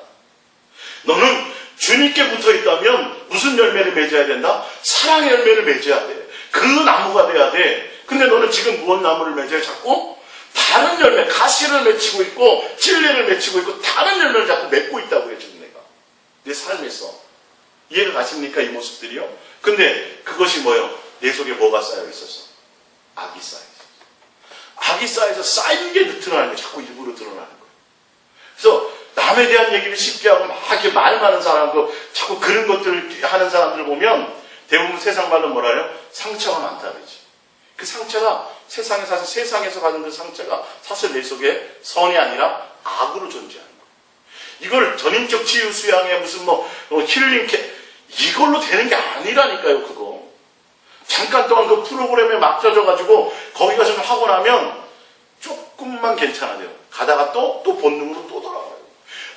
너는 주님께 붙어 있다면 무슨 열매를 맺어야 된다? 사랑의 열매를 맺어야 돼. 그 나무가 돼야 돼. 근데 너는 지금 무엇 나무를 맺어야 자꾸? 다른 열매, 가시를 맺히고 있고 찔레를 맺히고 있고 다른 열매를 자꾸 맺고 있다고 해 지금 내가. 내 삶에서. 이해가 가십니까? 이 모습들이요. 근데 그것이 뭐예요? 내 속에 뭐가 쌓여 있어서? 악이 쌓여 있어서. 악이 쌓여서 쌓인 게 드러나는 거예요. 자꾸 일부러 드러나는 거예요. 그래서 남에 대한 얘기를 쉽게 하고 막 이렇게 말 많은 사람도 자꾸 그런 것들을 하는 사람들을 보면 대부분 세상 말로 뭐라 해요? 상처가 많다 그러지. 그 상처가 세상에서 가진 그 상처가 사실 내 속에 선이 아니라 악으로 존재하는 거예요. 이걸 전인적 치유 수양에 무슨 힐링 이걸로 되는 게 아니라니까요. 그거 잠깐 동안 그 프로그램에 맡겨져가지고 거기 가서 좀 하고 나면 조금만 괜찮아져요. 가다가 또 본능으로 또 돌아와요.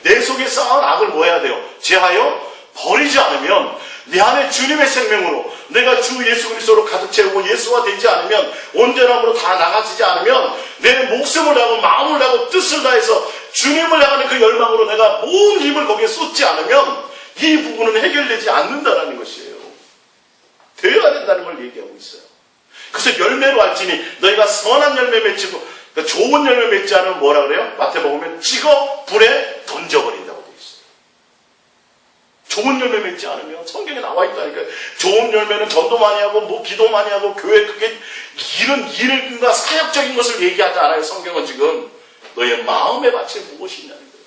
내 속에 쌓은 악을 뭐 해야 돼요? 제하여 버리지 않으면 내 안에 주님의 생명으로 내가 주 예수 그리스도로 가득 채우고 예수가 되지 않으면 온전함으로 다 나가지지 않으면 내 목숨을 다하고 마음을 다하고 뜻을 다해서 주님을 향하는 그 열망으로 내가 모든 힘을 거기에 쏟지 않으면 이 부분은 해결되지 않는다는 것이에요. 되어야 된다는 걸 얘기하고 있어요. 그래서 열매로 알지니 너희가 선한 열매 맺히고 그러니까 좋은 열매 맺지 않으면 뭐라 그래요? 마태복음에 찍어 불에 던져버린다고 되어 있어요. 좋은 열매 맺지 않으면 성경에 나와 있다니까. 좋은 열매는 전도 많이 하고 기도 많이 하고 교회 그게 이런 일과 사역적인 것을 얘기하지 않아요. 성경은 지금 너의 마음의 밭이 무엇이냐는 거예요.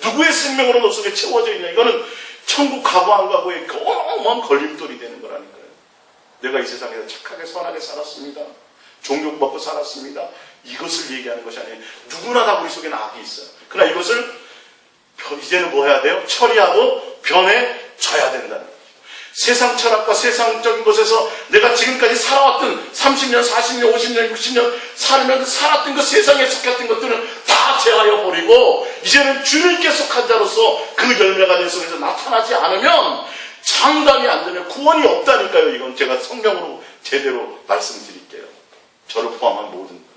누구의 생명으로 너 속에 채워져 있냐. 이거는 천국 가고 안 가고의 어마어마한 걸림돌이 되는 거라니까요. 내가 이 세상에서 착하게 선하게 살았습니다. 종교 먹고 살았습니다. 이것을 얘기하는 것이 아니에요. 누구나 다 우리 속에는 악이 있어요. 그러나 이것을 이제는 뭐 해야 돼요? 처리하고 변해져야 된다는 거예요. 세상 철학과 세상적인 것에서 내가 지금까지 살아왔던 30년, 40년, 50년, 60년 살았던 그 세상에 속했던 것들은 다 제하여 버리고 이제는 주님께 속한 자로서 그 열매가 내 속에서 나타나지 않으면 장담이 안 되면 구원이 없다니까요. 이건 제가 성경으로 제대로 말씀드릴게요. 저를 포함한 모든 것.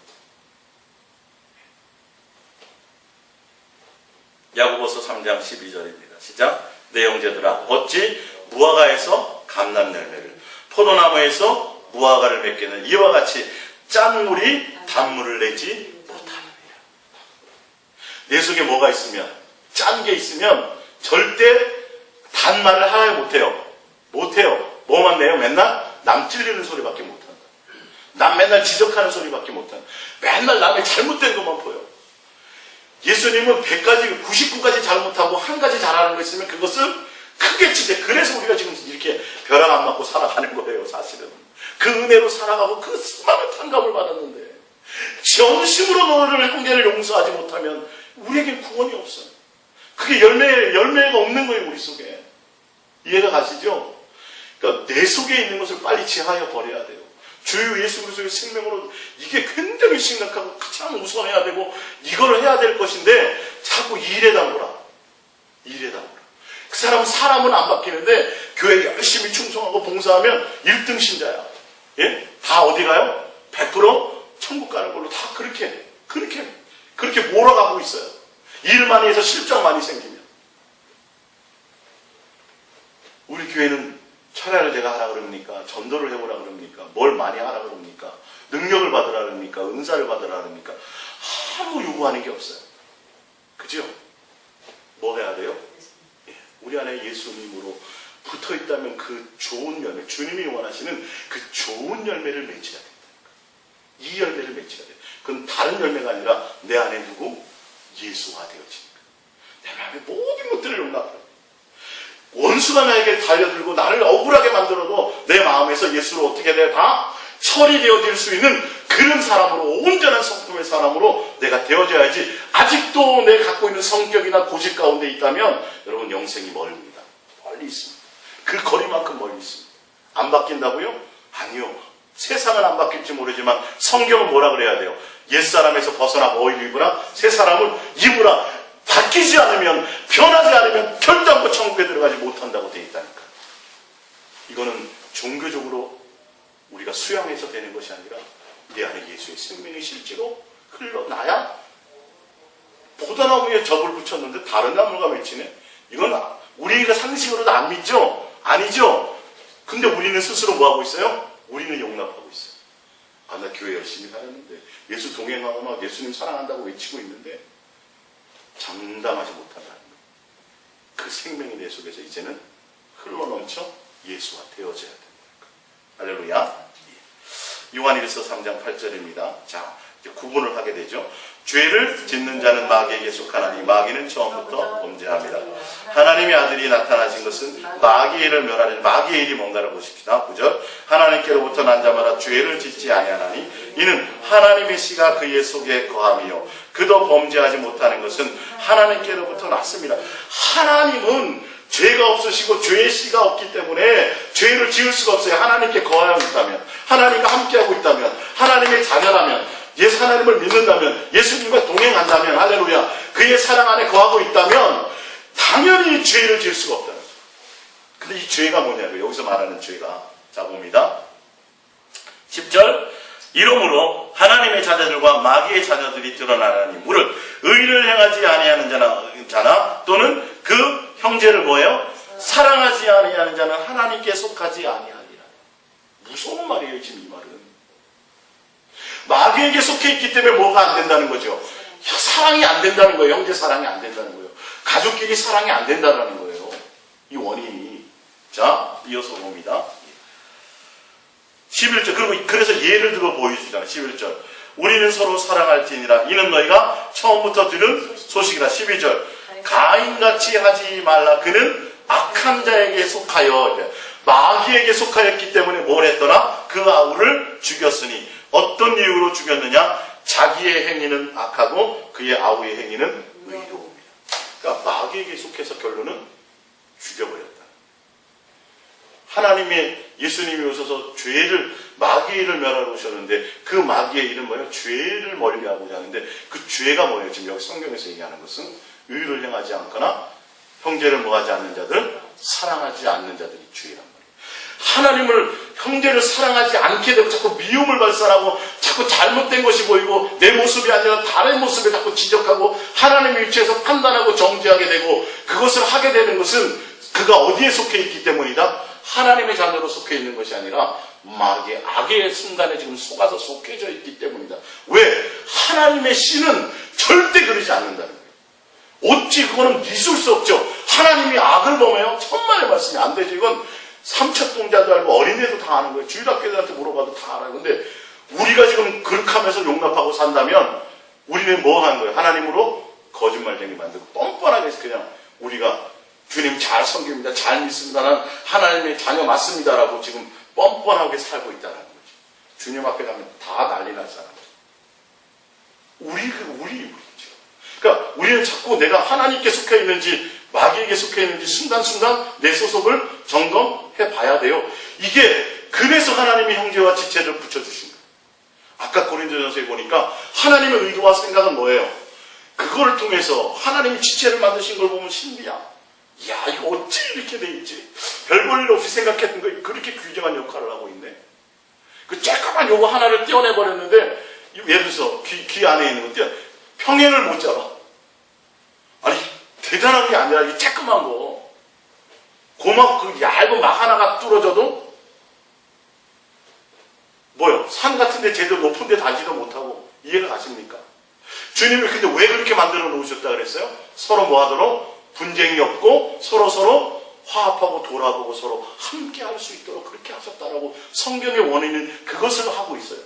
야고보서 3장 12절입니다. 시작. 내 형제들아 어찌 무화과에서 감람 열매를 포도나무에서 무화과를 맺기는 이와 같이 짠 물이 단물을 내지 못하느니라. 내 속에 뭐가 있으면 짠 게 있으면 절대 단말을 하나에 못해요. 뭐만 내요? 맨날 남 찔리는 소리밖에 못한다. 남 맨날 지적하는 소리밖에 못한다. 맨날 남의 잘못된 것만 보여. 예수님은 100가지, 99가지 잘못하고 한 가지 잘하는 거 있으면 그것을 크게 치대. 그래서 우리가 지금 이렇게 벼락 안 맞고 살아가는 거예요, 사실은. 그 은혜로 살아가고 그 수많은 탕감을 받았는데 전심으로 너를 한계를 용서하지 못하면 우리에게 구원이 없어요. 그게 열매가 없는 거예요, 우리 속에. 이해가 가시죠? 그러니까 내 속에 있는 것을 빨리 제하여 버려야 돼요. 주 예수 그리스도의 생명으로 이게 굉장히 심각하고 가장 우선해야 되고 이걸 해야 될 것인데 자꾸 일에다 몰아. 그 사람은 사람은 안 바뀌는데 교회 열심히 충성하고 봉사하면 1등 신자야. 예? 다 어디 가요? 100% 천국 가는 걸로 다 그렇게 몰아가고 있어요. 일 많이 해서 실적 많이 생기면. 우리 교회는 철야를 제가 하라 그럽니까? 전도를 해보라 그럽니까? 뭘 많이 하라 그럽니까? 능력을 받으라 그럽니까? 은사를 받으라 그럽니까? 아무 요구하는 게 없어요. 그죠? 뭐 해야 돼요? 우리 안에 예수님으로 붙어 있다면 그 좋은 열매, 주님이 원하시는 그 좋은 열매를 맺혀야 된다. 이 열매를 맺혀야 돼요. 그건 다른 열매가 아니라 내 안에 누구? 예수가 되어지니까. 내 마음의 모든 것들을 용납해요. 원수가 나에게 달려들고 나를 억울하게 만들어도 내 마음에서 예수를 어떻게 돼? 다 처리되어질 수 있는 그런 사람으로, 온전한 성품의 사람으로 내가 되어져야지. 아직도 내 갖고 있는 성격이나 고집 가운데 있다면 여러분 영생이 멀립니다. 멀리 있습니다. 그 거리만큼 멀리 있습니다. 안 바뀐다고요? 아니요. 세상은 안 바뀔지 모르지만 성경은 뭐라 그래야 돼요? 옛사람에서 벗어나 뭐를 입으라? 새 사람을 입으라. 바뀌지 않으면, 변하지 않으면 결단코 천국에 들어가지 못한다고 되어 있다니까. 이거는 종교적으로 우리가 수양해서 되는 것이 아니라 내 안에 예수의 생명이 실제로 흘러나야. 포도나무에 접을 붙였는데 다른 나무가 맺히네. 이건 우리가 상식으로도 안 믿죠? 아니죠? 근데 우리는 스스로 뭐하고 있어요? 우리는 용납하고 있어요. 아, 나 교회 열심히 다녔는데 예수 동행하거나 예수님 사랑한다고 외치고 있는데 장담하지 못한다는 거예요. 그 생명이 내 속에서 이제는 흘러넘쳐 예수가 되어져야 된다. 할렐루야. 요한일서 3장 8절입니다. 자, 이제 구분을 하게 되죠. 죄를 짓는 자는 마귀에게 속하나니 마귀는 처음부터 범죄합니다. 하나님의 아들이 나타나신 것은 마귀의 일을 멸하려. 마귀의 일이 뭔가를 보십시다. 9절. 하나님께로부터 난 자마다 죄를 짓지 아니하나니 이는 하나님의 씨가 그의 속에 거함이요 그도 범죄하지 못하는 것은 하나님께로부터 났습니다. 하나님은 죄가 없으시고 죄의 씨가 없기 때문에 죄를 지을 수가 없어요. 하나님께 거하고 있다면, 하나님과 함께하고 있다면, 하나님의 자녀라면, 예수 하나님을 믿는다면, 예수님과 동행한다면, 할렐루야, 그의 사랑 안에 거하고 있다면 당연히 죄를 지을 수가 없다는 거예요. 근데 이 죄가 뭐냐고요? 여기서 말하는 죄가, 자 봅니다. 10절. 이러므로 하나님의 자녀들과 마귀의 자녀들이 드러나나니 무릇 의를 행하지 아니하는 자나 또는 그 형제를 뭐예요? 사랑하지 아니하는 자는 하나님께 속하지 아니하리라. 무서운 말이에요, 지금 이 말은. 마귀에게 속해 있기 때문에 뭐가 안 된다는 거죠? 사랑이 안 된다는 거예요. 형제 사랑이 안 된다는 거예요. 가족끼리 사랑이 안 된다는 거예요. 이 원인이. 자, 이어서 봅니다. 11절. 그래서 예를 들어 보여주잖아요. 11절. 우리는 서로 사랑할지니라. 이는 너희가 처음부터 들은 소식이라. 12절. 가인같이 하지 말라. 그는 악한 자에게 속하여. 마귀에게 속하였기 때문에 뭘 했더라? 그 아우를 죽였으니. 어떤 이유로 죽였느냐? 자기의 행위는 악하고 그의 아우의 행위는 의로움이다. 그러니까 마귀에게 속해서 결론은 죽여버렸다. 하나님의 예수님이 오셔서 죄를, 마귀의 일을 멸하러 오셨는데 그 마귀의 일은 뭐예요? 죄를 멀리하고자 하는데 그 죄가 뭐예요? 지금 여기 성경에서 얘기하는 것은 의를 행하지 않거나 형제를 뭐하지 않는 자들은 사랑하지 않는 자들이 죄란 말이에요. 하나님을, 형제를 사랑하지 않게 되고 자꾸 미움을 발산하고 자꾸 잘못된 것이 보이고 내 모습이 아니라 다른 모습을 자꾸 지적하고 하나님의 위치에서 판단하고 정죄하게 되고 그것을 하게 되는 것은 그가 어디에 속해 있기 때문이다? 하나님의 자녀로 속해 있는 것이 아니라 마귀의 악의 순간에 지금 속아서 속해져 있기 때문이다. 왜? 하나님의 씨는 절대 그러지 않는다는 거예요. 어찌 그거는 있을 수 없죠. 하나님이 악을 범해요? 천만의 말씀이 안 되죠. 이건 삼척동자도 알고 어린애도 다 아는 거예요. 주일학교들한테 물어봐도 다 알아요. 근데 우리가 지금 그렇게 하면서 용납하고 산다면 우리는 뭐 하는 거예요? 하나님으로 거짓말쟁이 만들고 뻔뻔하게 해서 그냥 우리가 주님 잘 섬깁니다. 잘 믿습니다. 나는 하나님의 자녀 맞습니다라고 지금 뻔뻔하게 살고 있다는 거죠. 주님 앞에 가면 다 난리 날 사람. 우리죠. 그러니까 우리는 자꾸 내가 하나님께 속해 있는지 마귀에게 속해 있는지 순간순간 내 소속을 점검해 봐야 돼요. 이게 그래서 하나님이 형제와 지체를 붙여주신 거예요. 아까 고린도전서에 보니까 하나님의 의도와 생각은 뭐예요? 그거를 통해서 하나님이 지체를 만드신 걸 보면 신비야. 야, 이거 어찌 이렇게 돼 있지? 별 볼 일 없이 생각했던 거 그렇게 귀중한 역할을 하고 있네. 그 쬐까만 요거 하나를 떼어내버렸는데, 예를 들어서 귀 안에 있는 거 떼어, 평행을 못 잡아. 아니, 대단한 게 아니라 이 쬐까만 거. 고막 그 얇은 막 하나가 뚫어져도, 뭐요? 산 같은데 제대로 높은데 다지도 못하고, 이해가 가십니까? 주님이 근데 왜 그렇게 만들어 놓으셨다 그랬어요? 서로 뭐 하도록? 분쟁이 없고, 서로 화합하고 돌아보고 서로 함께 할 수 있도록 그렇게 하셨다라고 성경의 원인은 그것을 하고 있어요.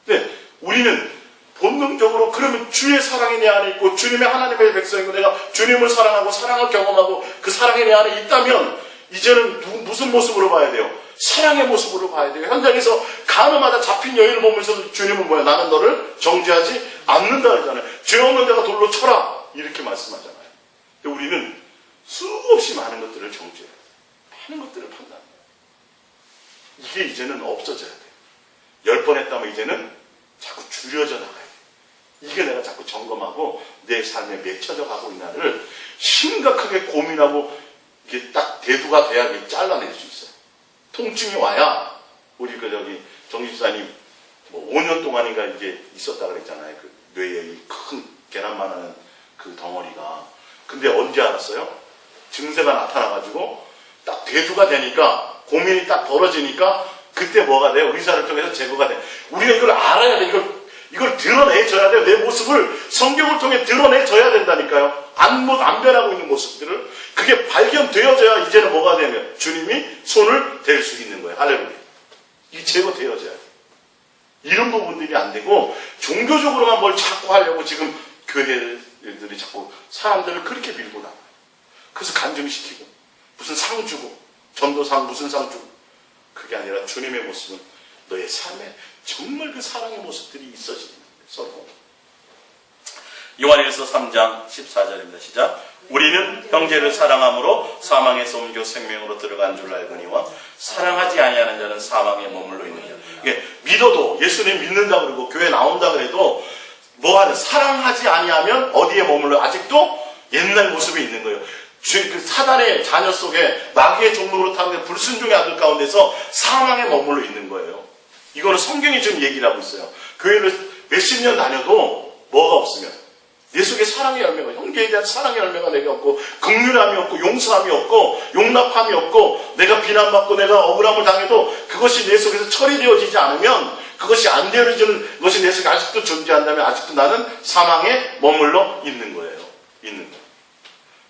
근데 우리는 본능적으로 그러면 주의 사랑이 내 안에 있고 주님의 하나님의 백성이고 내가 주님을 사랑하고 사랑을 경험하고 그 사랑이 내 안에 있다면 이제는 무슨 모습으로 봐야 돼요? 사랑의 모습으로 봐야 돼요. 현장에서 가늠하다 잡힌 여인을 보면서 주님은 뭐야? 나는 너를 정죄하지 않는다 그러잖아요. 죄 없는 데가 돌로 쳐라 이렇게 말씀하잖아요. 근데 우리는 수없이 많은 것들을 정죄해요. 많은 것들을 판단해요. 이게 이제는 없어져야 돼요. 10번 했다면 이제는 자꾸 줄여져 나가야 돼요. 이게 내가 자꾸 점검하고 내 삶에 맺혀져 가고 있나를 심각하게 고민하고 이게 딱 대두가 돼야 이게 잘라낼 수 있어요. 통증이 와야 우리 정지사님 5년 동안인가 이제 있었다 그랬잖아요. 그 뇌에 이 큰 계란만한 그 덩어리가. 근데 언제 알았어요? 증세가 나타나가지고 딱 대두가 되니까 고민이 딱 벌어지니까 그때 뭐가 돼요? 의사를 통해서 제거가 돼요. 우리가 이걸 알아야 돼. 이걸 드러내줘야 돼요. 내 모습을 성경을 통해 드러내줘야 된다니까요. 안 변하고 있는 모습들을. 그게 발견되어져야 이제는 뭐가 되면 주님이 손을 댈 수 있는 거예요. 할렐루야. 이게 제거되어져야 돼요. 이런 부분들이 안 되고 종교적으로만 뭘 자꾸 하려고 지금 교회들이 자꾸 사람들을 그렇게 밀고 나가요. 그래서 간증시키고 무슨 상 주고 전도상 무슨 상 주고 그게 아니라 주님의 모습은 너의 삶에 정말 그 사랑의 모습들이 있어지는 거예요. 서로. 요한일서 3장 14절입니다. 시작. 우리는 형제를 사랑함으로 사망에서 옮겨 생명으로 들어간 줄 알거니와 사랑하지 아니하는 자는 사망에 머물러 있느니라. 이게 믿어도 예수님 믿는다 그러고 교회 나온다 그래도 뭐하는 사랑하지 아니하면 어디에 머물러 아직도 옛날 모습이 있는 거예요. 그 사단의 자녀 속에 마귀의 종로로 타는 불순종의 아들 가운데서 사망에 머물러 있는 거예요. 이거는 성경이 지금 얘기를 하고 있어요. 교회를 몇십 년 다녀도 뭐가 없으면 내 속에 사랑의 열매가, 형제에 대한 사랑의 열매가 내게 없고 긍휼함이 없고 용서함이 없고 용납함이 없고 내가 비난받고 내가 억울함을 당해도 그것이 내 속에서 처리되어지지 않으면 그것이 안 되어지는 것이 내 속에 아직도 존재한다면 아직도 나는 사망에 머물러 있는 거예요. 있는 거예요.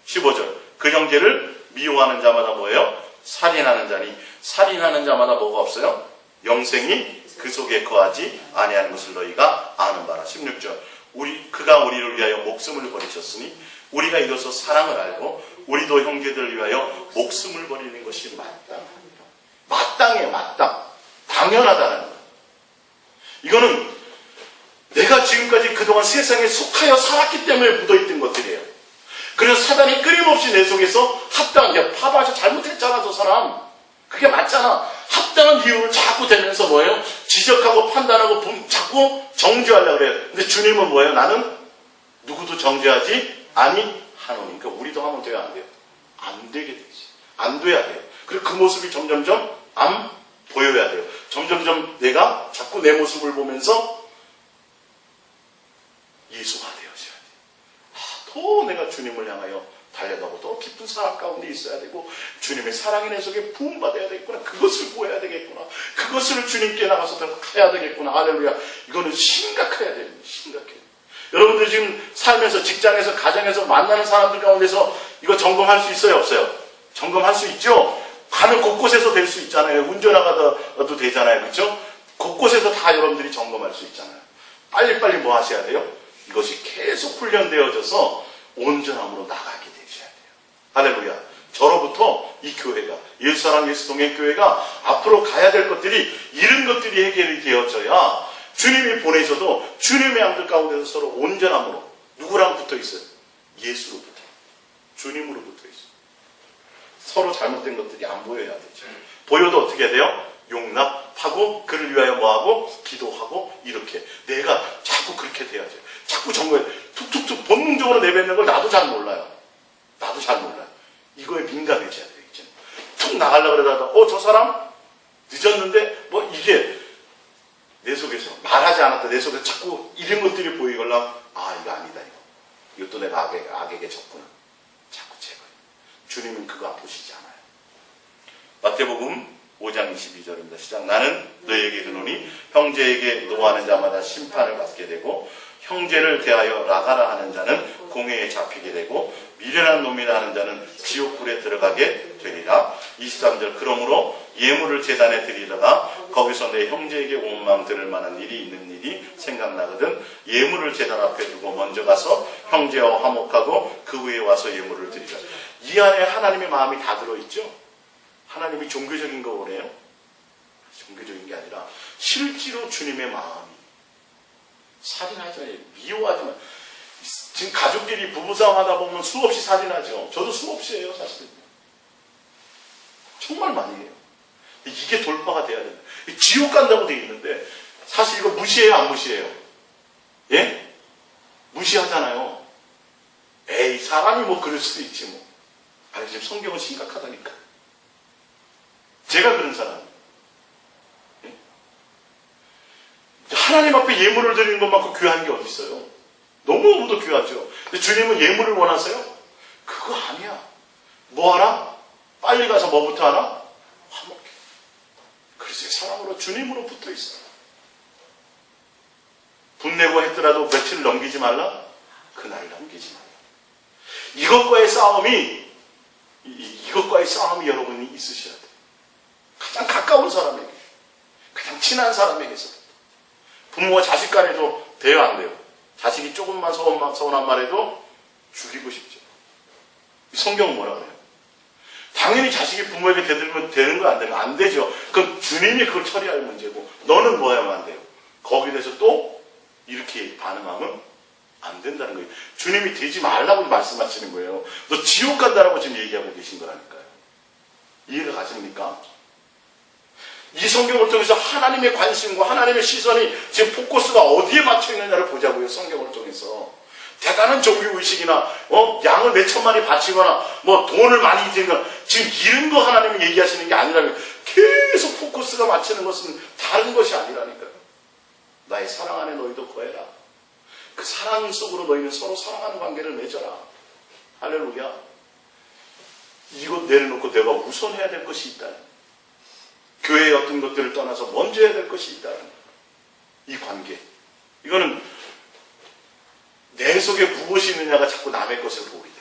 15절. 그 형제를 미워하는 자마다 뭐예요? 살인하는 자니 살인하는 자마다 뭐가 없어요? 영생이 그 속에 거하지 아니하는 것을 너희가 아는 바라. 16절. 그가 우리를 위하여 목숨을 버리셨으니 우리가 이로써 사랑을 알고 우리도 형제들을 위하여 목숨을 버리는 것이 마땅합니다. 마땅해요. 마땅. 당연하다는 거예요. 이거는 내가 지금까지 그동안 세상에 속하여 살았기 때문에 묻어있던 것들이에요. 그래서 사단이 끊임없이 내 속에서 합당한, 봐봐, 잘못했잖아, 저 사람. 그게 맞잖아. 합당한 이유를 자꾸 대면서 뭐예요? 지적하고 판단하고 자꾸 정죄하려고 그래요. 근데 주님은 뭐예요? 나는 누구도 정죄하지 아니하노니. 그러니까 우리도 하면 돼요, 안 돼요? 안 되게 되지. 안 돼야 돼요. 그리고 그 모습이 점점점 안 보여야 돼요. 점점점 내가 자꾸 내 모습을 보면서 예수가 되어져야 돼요. 더 내가 주님을 향하여 달려가고 더 깊은 사랑 가운데 있어야 되고 주님의 사랑이 내 속에 부음받아야 되겠구나. 그것을 보여야 되겠구나. 그것을 주님께 나가서 더 해야 되겠구나. 할렐루야. 이거는 심각해야 됩니다. 심각해요. 여러분들 지금 살면서 직장에서 가정에서 만나는 사람들 가운데서 이거 점검할 수 있어요? 없어요? 점검할 수 있죠? 가는 곳곳에서 될 수 있잖아요. 운전하다도 되잖아요. 그렇죠? 곳곳에서 다 여러분들이 점검할 수 있잖아요. 빨리빨리 뭐 하셔야 돼요? 이것이 계속 훈련되어져서 온전함으로 나가게 되셔야 돼요. 할렐루야. 저로부터 이 교회가, 예수사랑 예수동행교회가 앞으로 가야 될 것들이 이런 것들이 해결이 되어져야 주님이 보내셔도 주님의 양들 가운데서 서로 온전함으로 누구랑 붙어 있어요? 예수로부터. 주님으로 붙어 있어요. 서로 잘못된 것들이 안 보여야 되죠. 보여도 어떻게 해야 돼요? 용납하고 그를 위하여 뭐하고 기도하고 이렇게 내가 자꾸 그렇게 돼야죠. 자꾸 정말 툭툭툭 본능적으로 내뱉는 걸 나도 잘 몰라요. 나도 잘 몰라요. 이거에 민감해져야 돼요. 이제 툭 나가려고 그러다가 저 사람 늦었는데 뭐 이게 내 속에서 말하지 않았다 내 속에서 자꾸 이런 것들이 보이걸라 이거 아니다 이거. 이것도 내가 악에게 졌구나. 자꾸 제거해. 주님은 그거 보시지 않아요. 마태복음 5장 22절입니다. 시작. 나는 너희에게 이르노니 형제에게 노하는 자마다 심판을 받게 되고 형제를 대하여 나가라 하는 자는 공회에 잡히게 되고 미련한 놈이라 하는 자는 지옥불에 들어가게 되리라. 23절. 그러므로 예물을 제단에 드리다가 거기서 내 형제에게 온 마음 들을 만한 일이 있는 일이 생각나거든 예물을 제단 앞에 두고 먼저 가서 형제와 화목하고 그 후에 와서 예물을 드리라. 이 안에 하나님의 마음이 다 들어있죠. 하나님이 종교적인 거 원해요? 종교적인 게 아니라 실제로 주님의 마음이 살인하지 마요. 미워하지 마요. 지금 가족끼리 부부싸움 하다 보면 수없이 살인하죠. 저도 수없이 해요 사실은. 정말 많이 해요. 이게 돌파가 돼야 된다. 지옥 간다고 돼 있는데 사실 이거 무시해요 안 무시해요? 예? 무시하잖아요. 에이 사람이 뭐 그럴 수도 있지 뭐. 지금 성경은 심각하다니까. 제가 그런 사람이에요. 예? 하나님 앞에 예물을 드리는 것만큼 귀한 게 어디 있어요? 너무너무도 귀하죠. 근데 주님은 예물을 원하세요? 그거 아니야. 뭐 하나? 빨리 가서 뭐부터 하나? 화목해. 그래서 사랑으로 주님으로 붙어 있어요. 분내고 했더라도 며칠 넘기지 말라? 그날 넘기지 말라. 이것과의 싸움이 여러분이 있으셔야 돼요. 가장 가까운 사람에게, 가장 친한 사람에게서. 부모와 자식 간에도 돼요, 안 돼요? 자식이 조금만 서운한 말해도 죽이고 싶죠. 성경은 뭐라 그래요? 당연히 자식이 부모에게 대들면 되는 거 안 되는 거 안 되죠. 그럼 주님이 그걸 처리할 문제고 너는 뭐 하면 안 돼요? 거기에 대해서 또 이렇게 반응하면 안 된다는 거예요. 주님이 되지 말라고 말씀하시는 거예요. 너 지옥 간다라고 지금 얘기하고 계신 거라니까요. 이해가 가십니까? 이 성경을 통해서 하나님의 관심과 하나님의 시선이 지금 포커스가 어디에 맞춰 있느냐를 보자고요. 성경을 통해서. 대단한 종교의식이나 양을 몇천 마리 바치거나 뭐 돈을 많이 드리거나 지금 이런 거 하나님이 얘기하시는 게 아니라면 계속 포커스가 맞추는 것은 다른 것이 아니라니까요. 나의 사랑 안에 너희도 거해라. 그 사랑 속으로 너희는 서로 사랑하는 관계를 맺어라. 할렐루야. 이것 내려놓고 내가 우선해야 될 것이 있다. 교회의 어떤 것들을 떠나서 먼저 해야 될 것이 있다. 이 관계. 이거는 내 속에 무엇이 있느냐가 자꾸 남의 것을 보게 되는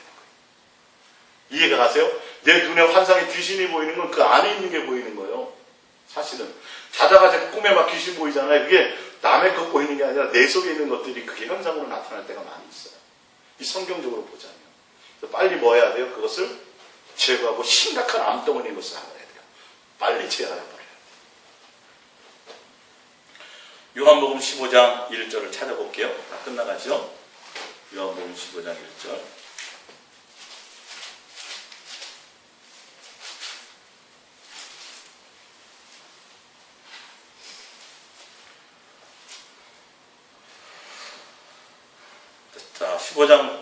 거예요. 이해가 가세요? 내 눈에 환상에 귀신이 보이는 건 그 안에 있는 게 보이는 거예요. 사실은. 자다가 자꾸 꿈에 막 귀신 보이잖아요. 그게 남의 것 보이는 게 아니라 내 속에 있는 것들이 그게 현상으로 나타날 때가 많이 있어요. 이 성경적으로 보자면. 빨리 뭐 해야 돼요? 그것을 제거하고 심각한 암덩어리인 것을 알아야 돼요. 빨리 제거해버려야 돼요. 요한복음 15장 1절을 찾아볼게요. 다 끝나가죠? 요한복음 15장 1절. 자, 15장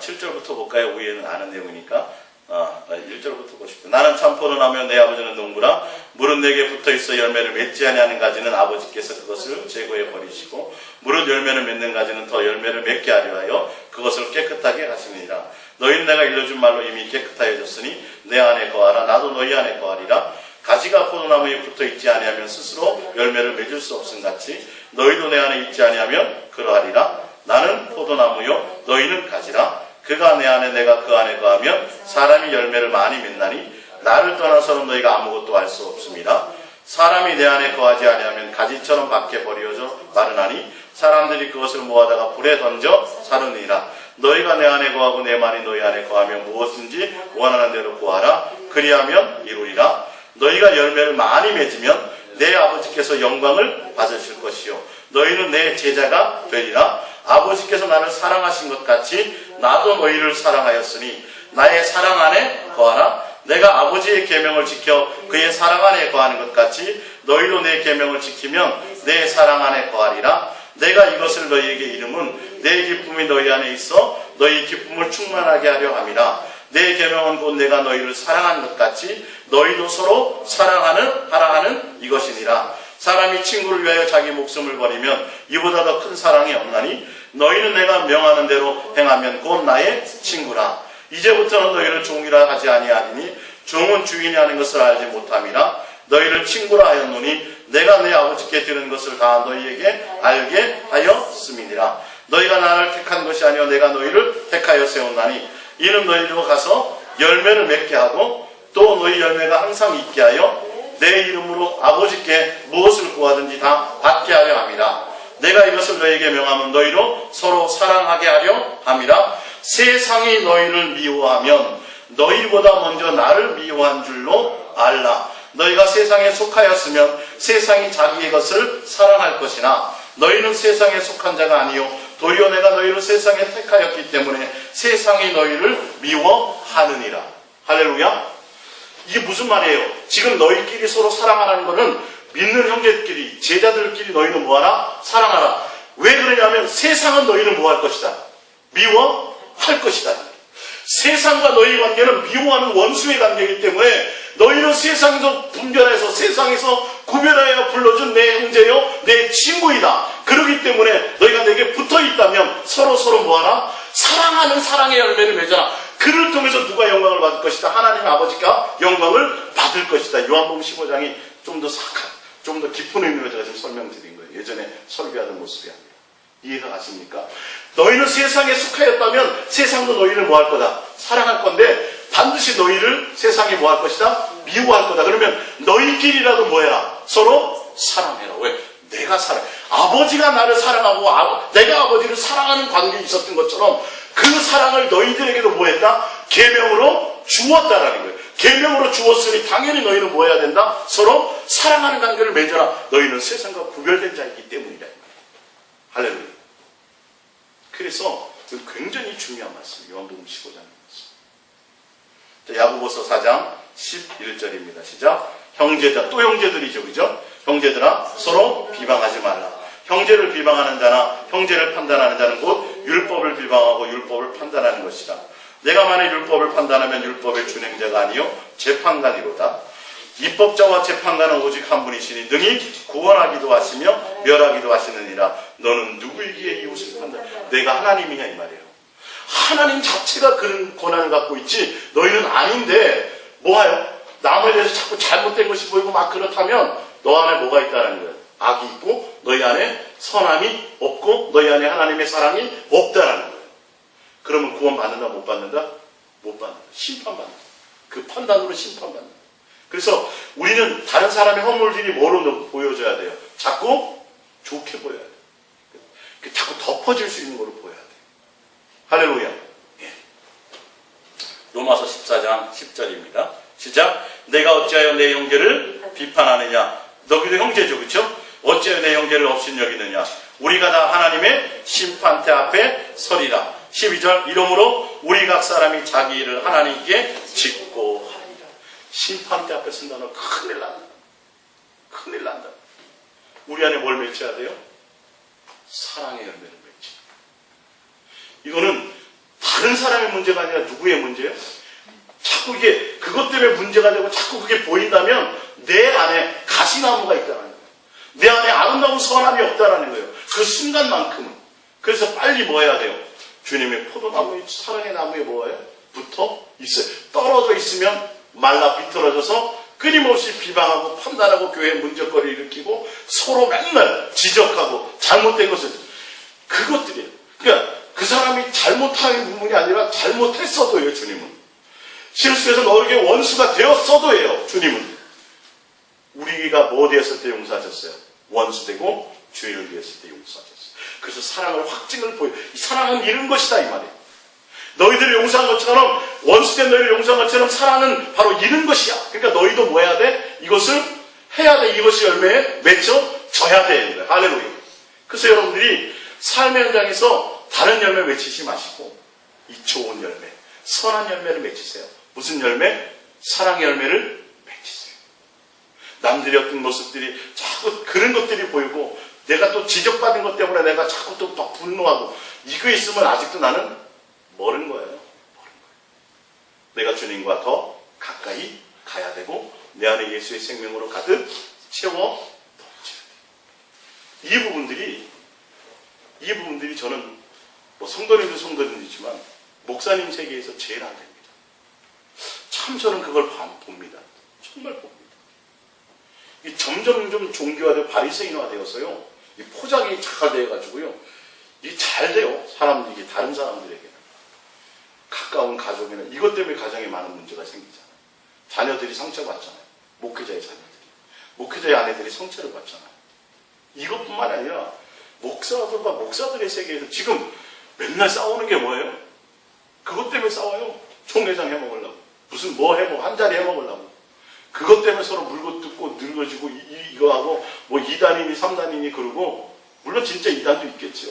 7절부터 볼까요? 위에는 아는 내용이니까 1절부터 보십시오. 나는 참 포도나무요 내 아버지는 농부라. 물은 내게 붙어있어 열매를 맺지 아니하는 가지는 아버지께서 그것을 제거해 버리시고 물은 열매를 맺는 가지는 더 열매를 맺게 하려 하여 그것을 깨끗하게 하시니라. 너희는 내가 일러준 말로 이미 깨끗하여졌으니 내 안에 거하라. 나도 너희 안에 거하리라. 가지가 포도나무에 붙어있지 아니하면 스스로 열매를 맺을 수 없음 같이 너희도 내 안에 있지 아니하면 그러하리라. 나는 포도나무요 너희는 가지라. 그가 내 안에 내가 그 안에 거하면 사람이 열매를 많이 맺나니 나를 떠나서는 너희가 아무것도 할 수 없습니다. 사람이 내 안에 거하지 아니하면 가지처럼 밖에 버려져 마르나니 사람들이 그것을 모아다가 불에 던져 사르니라. 너희가 내 안에 거하고 내 말이 너희 안에 거하면 무엇인지 원하는 대로 구하라. 그리하면 이루리라. 너희가 열매를 많이 맺으면 내 아버지께서 영광을 받으실 것이요 너희는 내 제자가 되리라. 아버지께서 나를 사랑하신 것 같이 나도 너희를 사랑하였으니 나의 사랑 안에 거하라. 내가 아버지의 계명을 지켜 그의 사랑 안에 거하는 것 같이 너희도 내 계명을 지키면 내 사랑 안에 거하리라. 내가 이것을 너희에게 이름은 내 기쁨이 너희 안에 있어 너희 기쁨을 충만하게 하려 함이라. 내 계명은 곧 내가 너희를 사랑한 것 같이 너희도 서로 하라 하는 이것이니라. 사람이 친구를 위하여 자기 목숨을 버리면 이보다 더 큰 사랑이 없나니 너희는 내가 명하는 대로 행하면 곧 나의 친구라. 이제부터는 너희를 종이라 하지 아니하리니 종은 주인이 하는 것을 알지 못함이라. 너희를 친구라 하였노니 내가 내 아버지께 들은 것을 다 너희에게 알게 하였음이니라. 너희가 나를 택한 것이 아니요 내가 너희를 택하여 세웠나니 이는 너희로 가서 열매를 맺게 하고 또 너희 열매가 항상 있게 하여 내 이름으로 아버지께 무엇을 구하든지 다 받게 하려 함이라. 내가 이것을 너희에게 명하면 너희로 서로 사랑하게 하려 함이라. 세상이 너희를 미워하면 너희보다 먼저 나를 미워한 줄로 알라. 너희가 세상에 속하였으면 세상이 자기의 것을 사랑할 것이나 너희는 세상에 속한 자가 아니요 도리어 내가 너희를 세상에 택하였기 때문에 세상이 너희를 미워하느니라. 할렐루야. 이게 무슨 말이에요? 지금 너희끼리 서로 사랑하라는 것은 믿는 형제들끼리 제자들끼리 너희는 뭐하라? 사랑하라. 왜 그러냐면 세상은 너희를 뭐할 것이다? 미워할 것이다. 세상과 너희 관계는 미워하는 원수의 관계이기 때문에 너희는 세상에서 분별해서 세상에서 구별하여 불러준 내 형제요 내 친구이다. 그렇기 때문에 너희가 내게 붙어있다면 서로 뭐하라? 사랑하는 사랑의 열매를 맺어라. 그를 통해서 누가 영광을 받을 것이다? 하나님 아버지가 영광을 받을 것이다. 요한복음 15장이 좀 더 깊은 의미로 제가 지금 설명드린 거예요. 예전에 설교하던 모습이 아니라. 이해가 가십니까? 너희는 세상에 속하였다면 세상도 너희를 뭐 할 거다? 사랑할 건데 반드시 너희를 세상이 뭐 할 것이다? 미워할 거다. 그러면 너희끼리라도 뭐 해라? 서로 사랑해라. 왜? 내가 아버지가 나를 사랑하고 내가 아버지를 사랑하는 관계에 있었던 것처럼 그 사랑을 너희들에게도 뭐 했다? 계명으로 주었다라는 거예요. 계명으로 주었으니 당연히 너희는 뭐 해야 된다? 서로 사랑하는 관계를 맺어라. 너희는 세상과 구별된 자이기 때문이다. 할렐루야. 그래서 굉장히 중요한 말씀이에요. 요한복음 15장의 말씀. 야고보서 4장 11절입니다. 시작. 형제자, 또 형제들이죠. 그죠? 형제들아 서로 비방하지 말라. 형제를 비방하는 자나 형제를 판단하는 자는 곧 율법을 비방하고 율법을 판단하는 것이다. 내가 만일 율법을 판단하면 율법의 준행자가 아니요 재판관이로다. 입법자와 재판관은 오직 한 분이시니 능히 구원하기도 하시며 멸하기도 하시느니라. 너는 누구이기에 이웃을 판단? 내가 하나님이냐 이 말이에요. 하나님 자체가 그런 권한을 갖고 있지 너희는 아닌데 뭐하요? 남에 대해서 자꾸 잘못된 것이 보이고 막 그렇다면 너 안에 뭐가 있다는 거예요? 악이 있고 너희 안에 선함이 없고 너희 안에 하나님의 사랑이 없다라는 거예요. 그러면 구원 받는다 못 받는다? 못 받는다. 심판받는다. 그 판단으로 심판받는다. 그래서 우리는 다른 사람의 허물들이 뭐로 보여줘야 돼요? 자꾸 좋게 보여야 돼요. 자꾸 덮어질 수 있는 걸로 보여야 돼요. 할렐루야. 예. 로마서 14장 10절입니다. 시작. 내가 어찌하여 내 형제를 비판하느냐? 너희도 형제죠, 그렇죠? 어찌하여 내 형제를 업신여기느냐? 우리가 다 하나님의 심판대 앞에 서리라. 12절. 이러므로 우리 각 사람이 자기 일을 하나님께 짓고 하리라. 심판대 앞에 쓴다는 큰일 난다. 큰일 난다. 우리 안에 뭘 맺혀야 돼요? 사랑의 열매를 맺지. 이거는 다른 사람의 문제가 아니라 누구의 문제예요? 자꾸 이게 그것 때문에 문제가 되고 자꾸 그게 보인다면 내 안에 가시나무가 있다는 거예요. 내 안에 아름다운 선함이 없다는 거예요. 그 순간만큼은. 그래서 빨리 뭐 해야 돼요? 주님의 포도나무에 사랑의 나무에 뭐예요? 붙어 있어요. 떨어져 있으면 말라 비틀어져서 끊임없이 비방하고 판단하고 교회에 문제거리를 일으키고 서로 맨날 지적하고 잘못된 것을 그것들이에요. 그러니까 그 사람이 잘못한 부분이 아니라 잘못했어도요. 주님은 실수해서 너에게 원수가 되었어도예요. 주님은 우리가 뭐 되었을 때 용서하셨어요? 원수 되고 죄를 위했을 때 용서하셨어요. 그래서 사랑을 확증을 보여. 이 사랑은 이런 것이다 이 말이에요. 너희들을 용서한 것처럼 원수된 너희를 용서한 것처럼 사랑은 바로 이런 것이야. 그러니까 너희도 뭐 해야 돼? 이것을 해야 돼. 이것이 열매에 맺혀져야 돼. 할렐루야. 그래서 여러분들이 삶의 현장에서 다른 열매 맺히지 마시고 이 좋은 열매, 선한 열매를 맺히세요. 무슨 열매? 사랑의 열매를 맺히세요. 남들이 어떤 모습들이 자꾸 그런 것들이 보이고 내가 또 지적받은 것 때문에 내가 자꾸 또 막 분노하고 이거 있으면 아직도 나는 모르는 거예요. 내가 주님과 더 가까이 가야 되고 내 안에 예수의 생명으로 가득 채워 넘치는 이 부분들이 저는 뭐 성도님도 성도님이지만 목사님 세계에서 제일 안 됩니다. 참 저는 그걸 봅니다. 정말 봅니다. 이 점점 좀 종교화되고 바리새인화 되어서요. 이 포장이 잘 돼가지고요. 이게 잘 돼요. 사람들이 다른 사람들에게는. 가까운 가족에는 이것 때문에 가정에 많은 문제가 생기잖아요. 자녀들이 상처받잖아요. 목회자의 자녀들이. 목회자의 아내들이 상처를 받잖아요. 이것뿐만 아니라 목사들과 목사들의 세계에서 지금 맨날 싸우는 게 뭐예요? 그것 때문에 싸워요. 총회장 해먹으려고. 무슨 뭐 해먹고 한 자리 해먹으려고. 그것 때문에 서로 물고 뜯고 늙어지고 이거 하고 뭐 2단이니 3단이니 그러고 물론 진짜 2단도 있겠죠.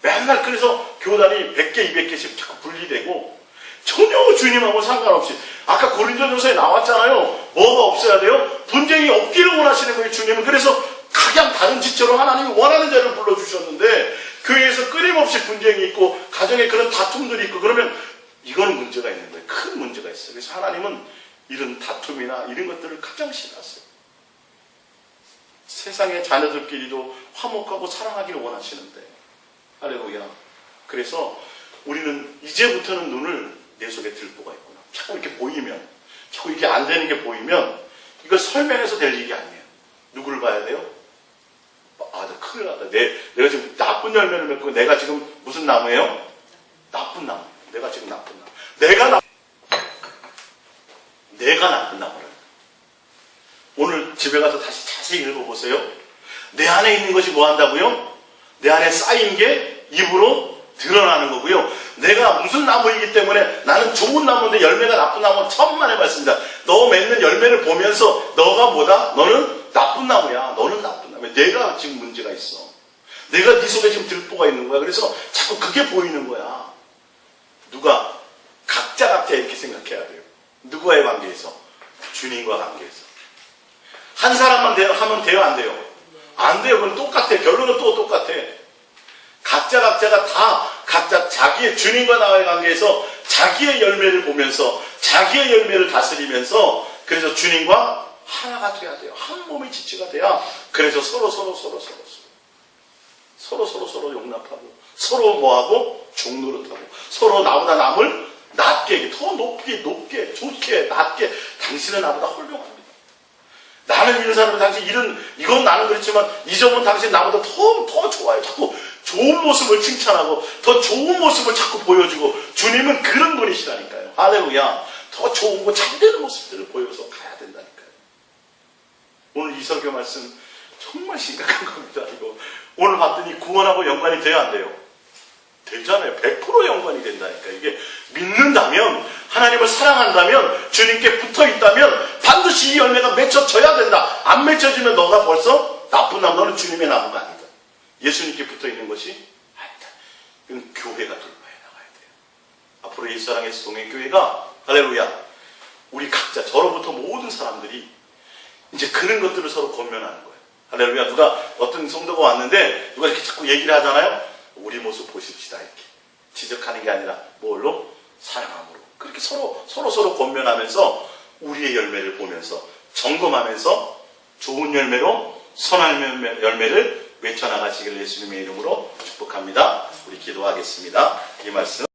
맨날 그래서 교단이 100개 200개씩 자꾸 분리되고 전혀 주님하고 상관없이 아까 고린도전서에 나왔잖아요. 뭐가 없어야 돼요? 분쟁이 없기를 원하시는 거예요. 주님은. 그래서 각양 다른 지체로 하나님이 원하는 자를 불러주셨는데 교회에서 끊임없이 분쟁이 있고 가정에 그런 다툼들이 있고 그러면 이거는 문제가 있는 거예요. 큰 문제가 있어요. 그래서 하나님은 이런 다툼이나 이런 것들을 가장 싫어하세요. 세상의 자녀들끼리도 화목하고 사랑하기를 원하시는데 할렐루야. 그래서 우리는 이제부터는 눈을 내 속에 들보가 있구나. 자꾸 이렇게 보이면 자꾸 이렇게 안 되는 게 보이면 이걸 설명해서 될 일이 아니에요. 누구를 봐야 돼요? 아, 나 큰일 났다. 내가 지금 나쁜 열매를 맺고 내가 지금 무슨 나무예요? 나쁜 나무. 내가 지금 나쁜 나무. 내가 나쁜 나무를. 오늘 집에 가서 다시 자세히 읽어보세요. 내 안에 있는 것이 뭐 한다고요? 내 안에 쌓인 게 입으로 드러나는 거고요. 내가 무슨 나무이기 때문에 나는 좋은 나무인데 열매가 나쁜 나무 천만에 말씀입니다. 너 맺는 열매를 보면서 너가 뭐다? 너는 나쁜 나무야. 너는 나쁜 나무야. 내가 지금 문제가 있어. 내가 네 속에 지금 들보가 있는 거야. 그래서 자꾸 그게 보이는 거야. 누가? 각자 이렇게 생각해야 돼요. 누구와의 관계에서? 주님과 관계에서. 한 사람만 하면 돼요? 안 돼요? 안 돼요. 그건 똑같아. 결론은 또 똑같아. 각자가 다 각자 자기의 주님과 나와의 관계에서 자기의 열매를 보면서 자기의 열매를 다스리면서 그래서 주님과 하나가 돼야 돼요. 한 몸의 지체가 돼야 그래서 서로 용납하고 서로 뭐하고 종노릇하고 서로 나보다 남을 낮게 더 높게 좋게 낮게 당신은 나보다 훌륭합니다. 나는 이런 사람은 당신 이건 나는 그렇지만 이 점은 당신 나보다 더 좋아요. 자꾸 좋은 모습을 칭찬하고 더 좋은 모습을 자꾸 보여주고 주님은 그런 분이시라니까요. 할렐루야. 더 좋은 거 잘 되는 모습들을 보여서 가야 된다니까요. 오늘 이 설교 말씀 정말 심각한 겁니다. 이거 오늘 봤더니 구원하고 연관이 돼야 안 돼요? 되잖아요. 100% 연관이 된다니까. 이게 믿는다면 하나님을 사랑한다면 주님께 붙어있다면 반드시 이 열매가 맺혀져야 된다. 안 맺혀지면 너가 벌써 나쁜 나무, 너는 주님의 나무가 아니다. 예수님께 붙어있는 것이 아니다. 이건 교회가 돌파해 나가야 돼요. 앞으로 예수사랑에서 동행교회가 할렐루야. 우리 각자 저로부터 모든 사람들이 이제 그런 것들을 서로 권면하는 거예요. 할렐루야. 누가 어떤 성도가 왔는데 누가 이렇게 자꾸 얘기를 하잖아요. 우리 모습 보십시다. 이렇게 지적하는 게 아니라 뭘로? 사랑함으로. 그렇게 서로 권면하면서 우리의 열매를 보면서 점검하면서 좋은 열매로 선한 열매를 외쳐나가시기를 예수님의 이름으로 축복합니다. 우리 기도하겠습니다. 이 말씀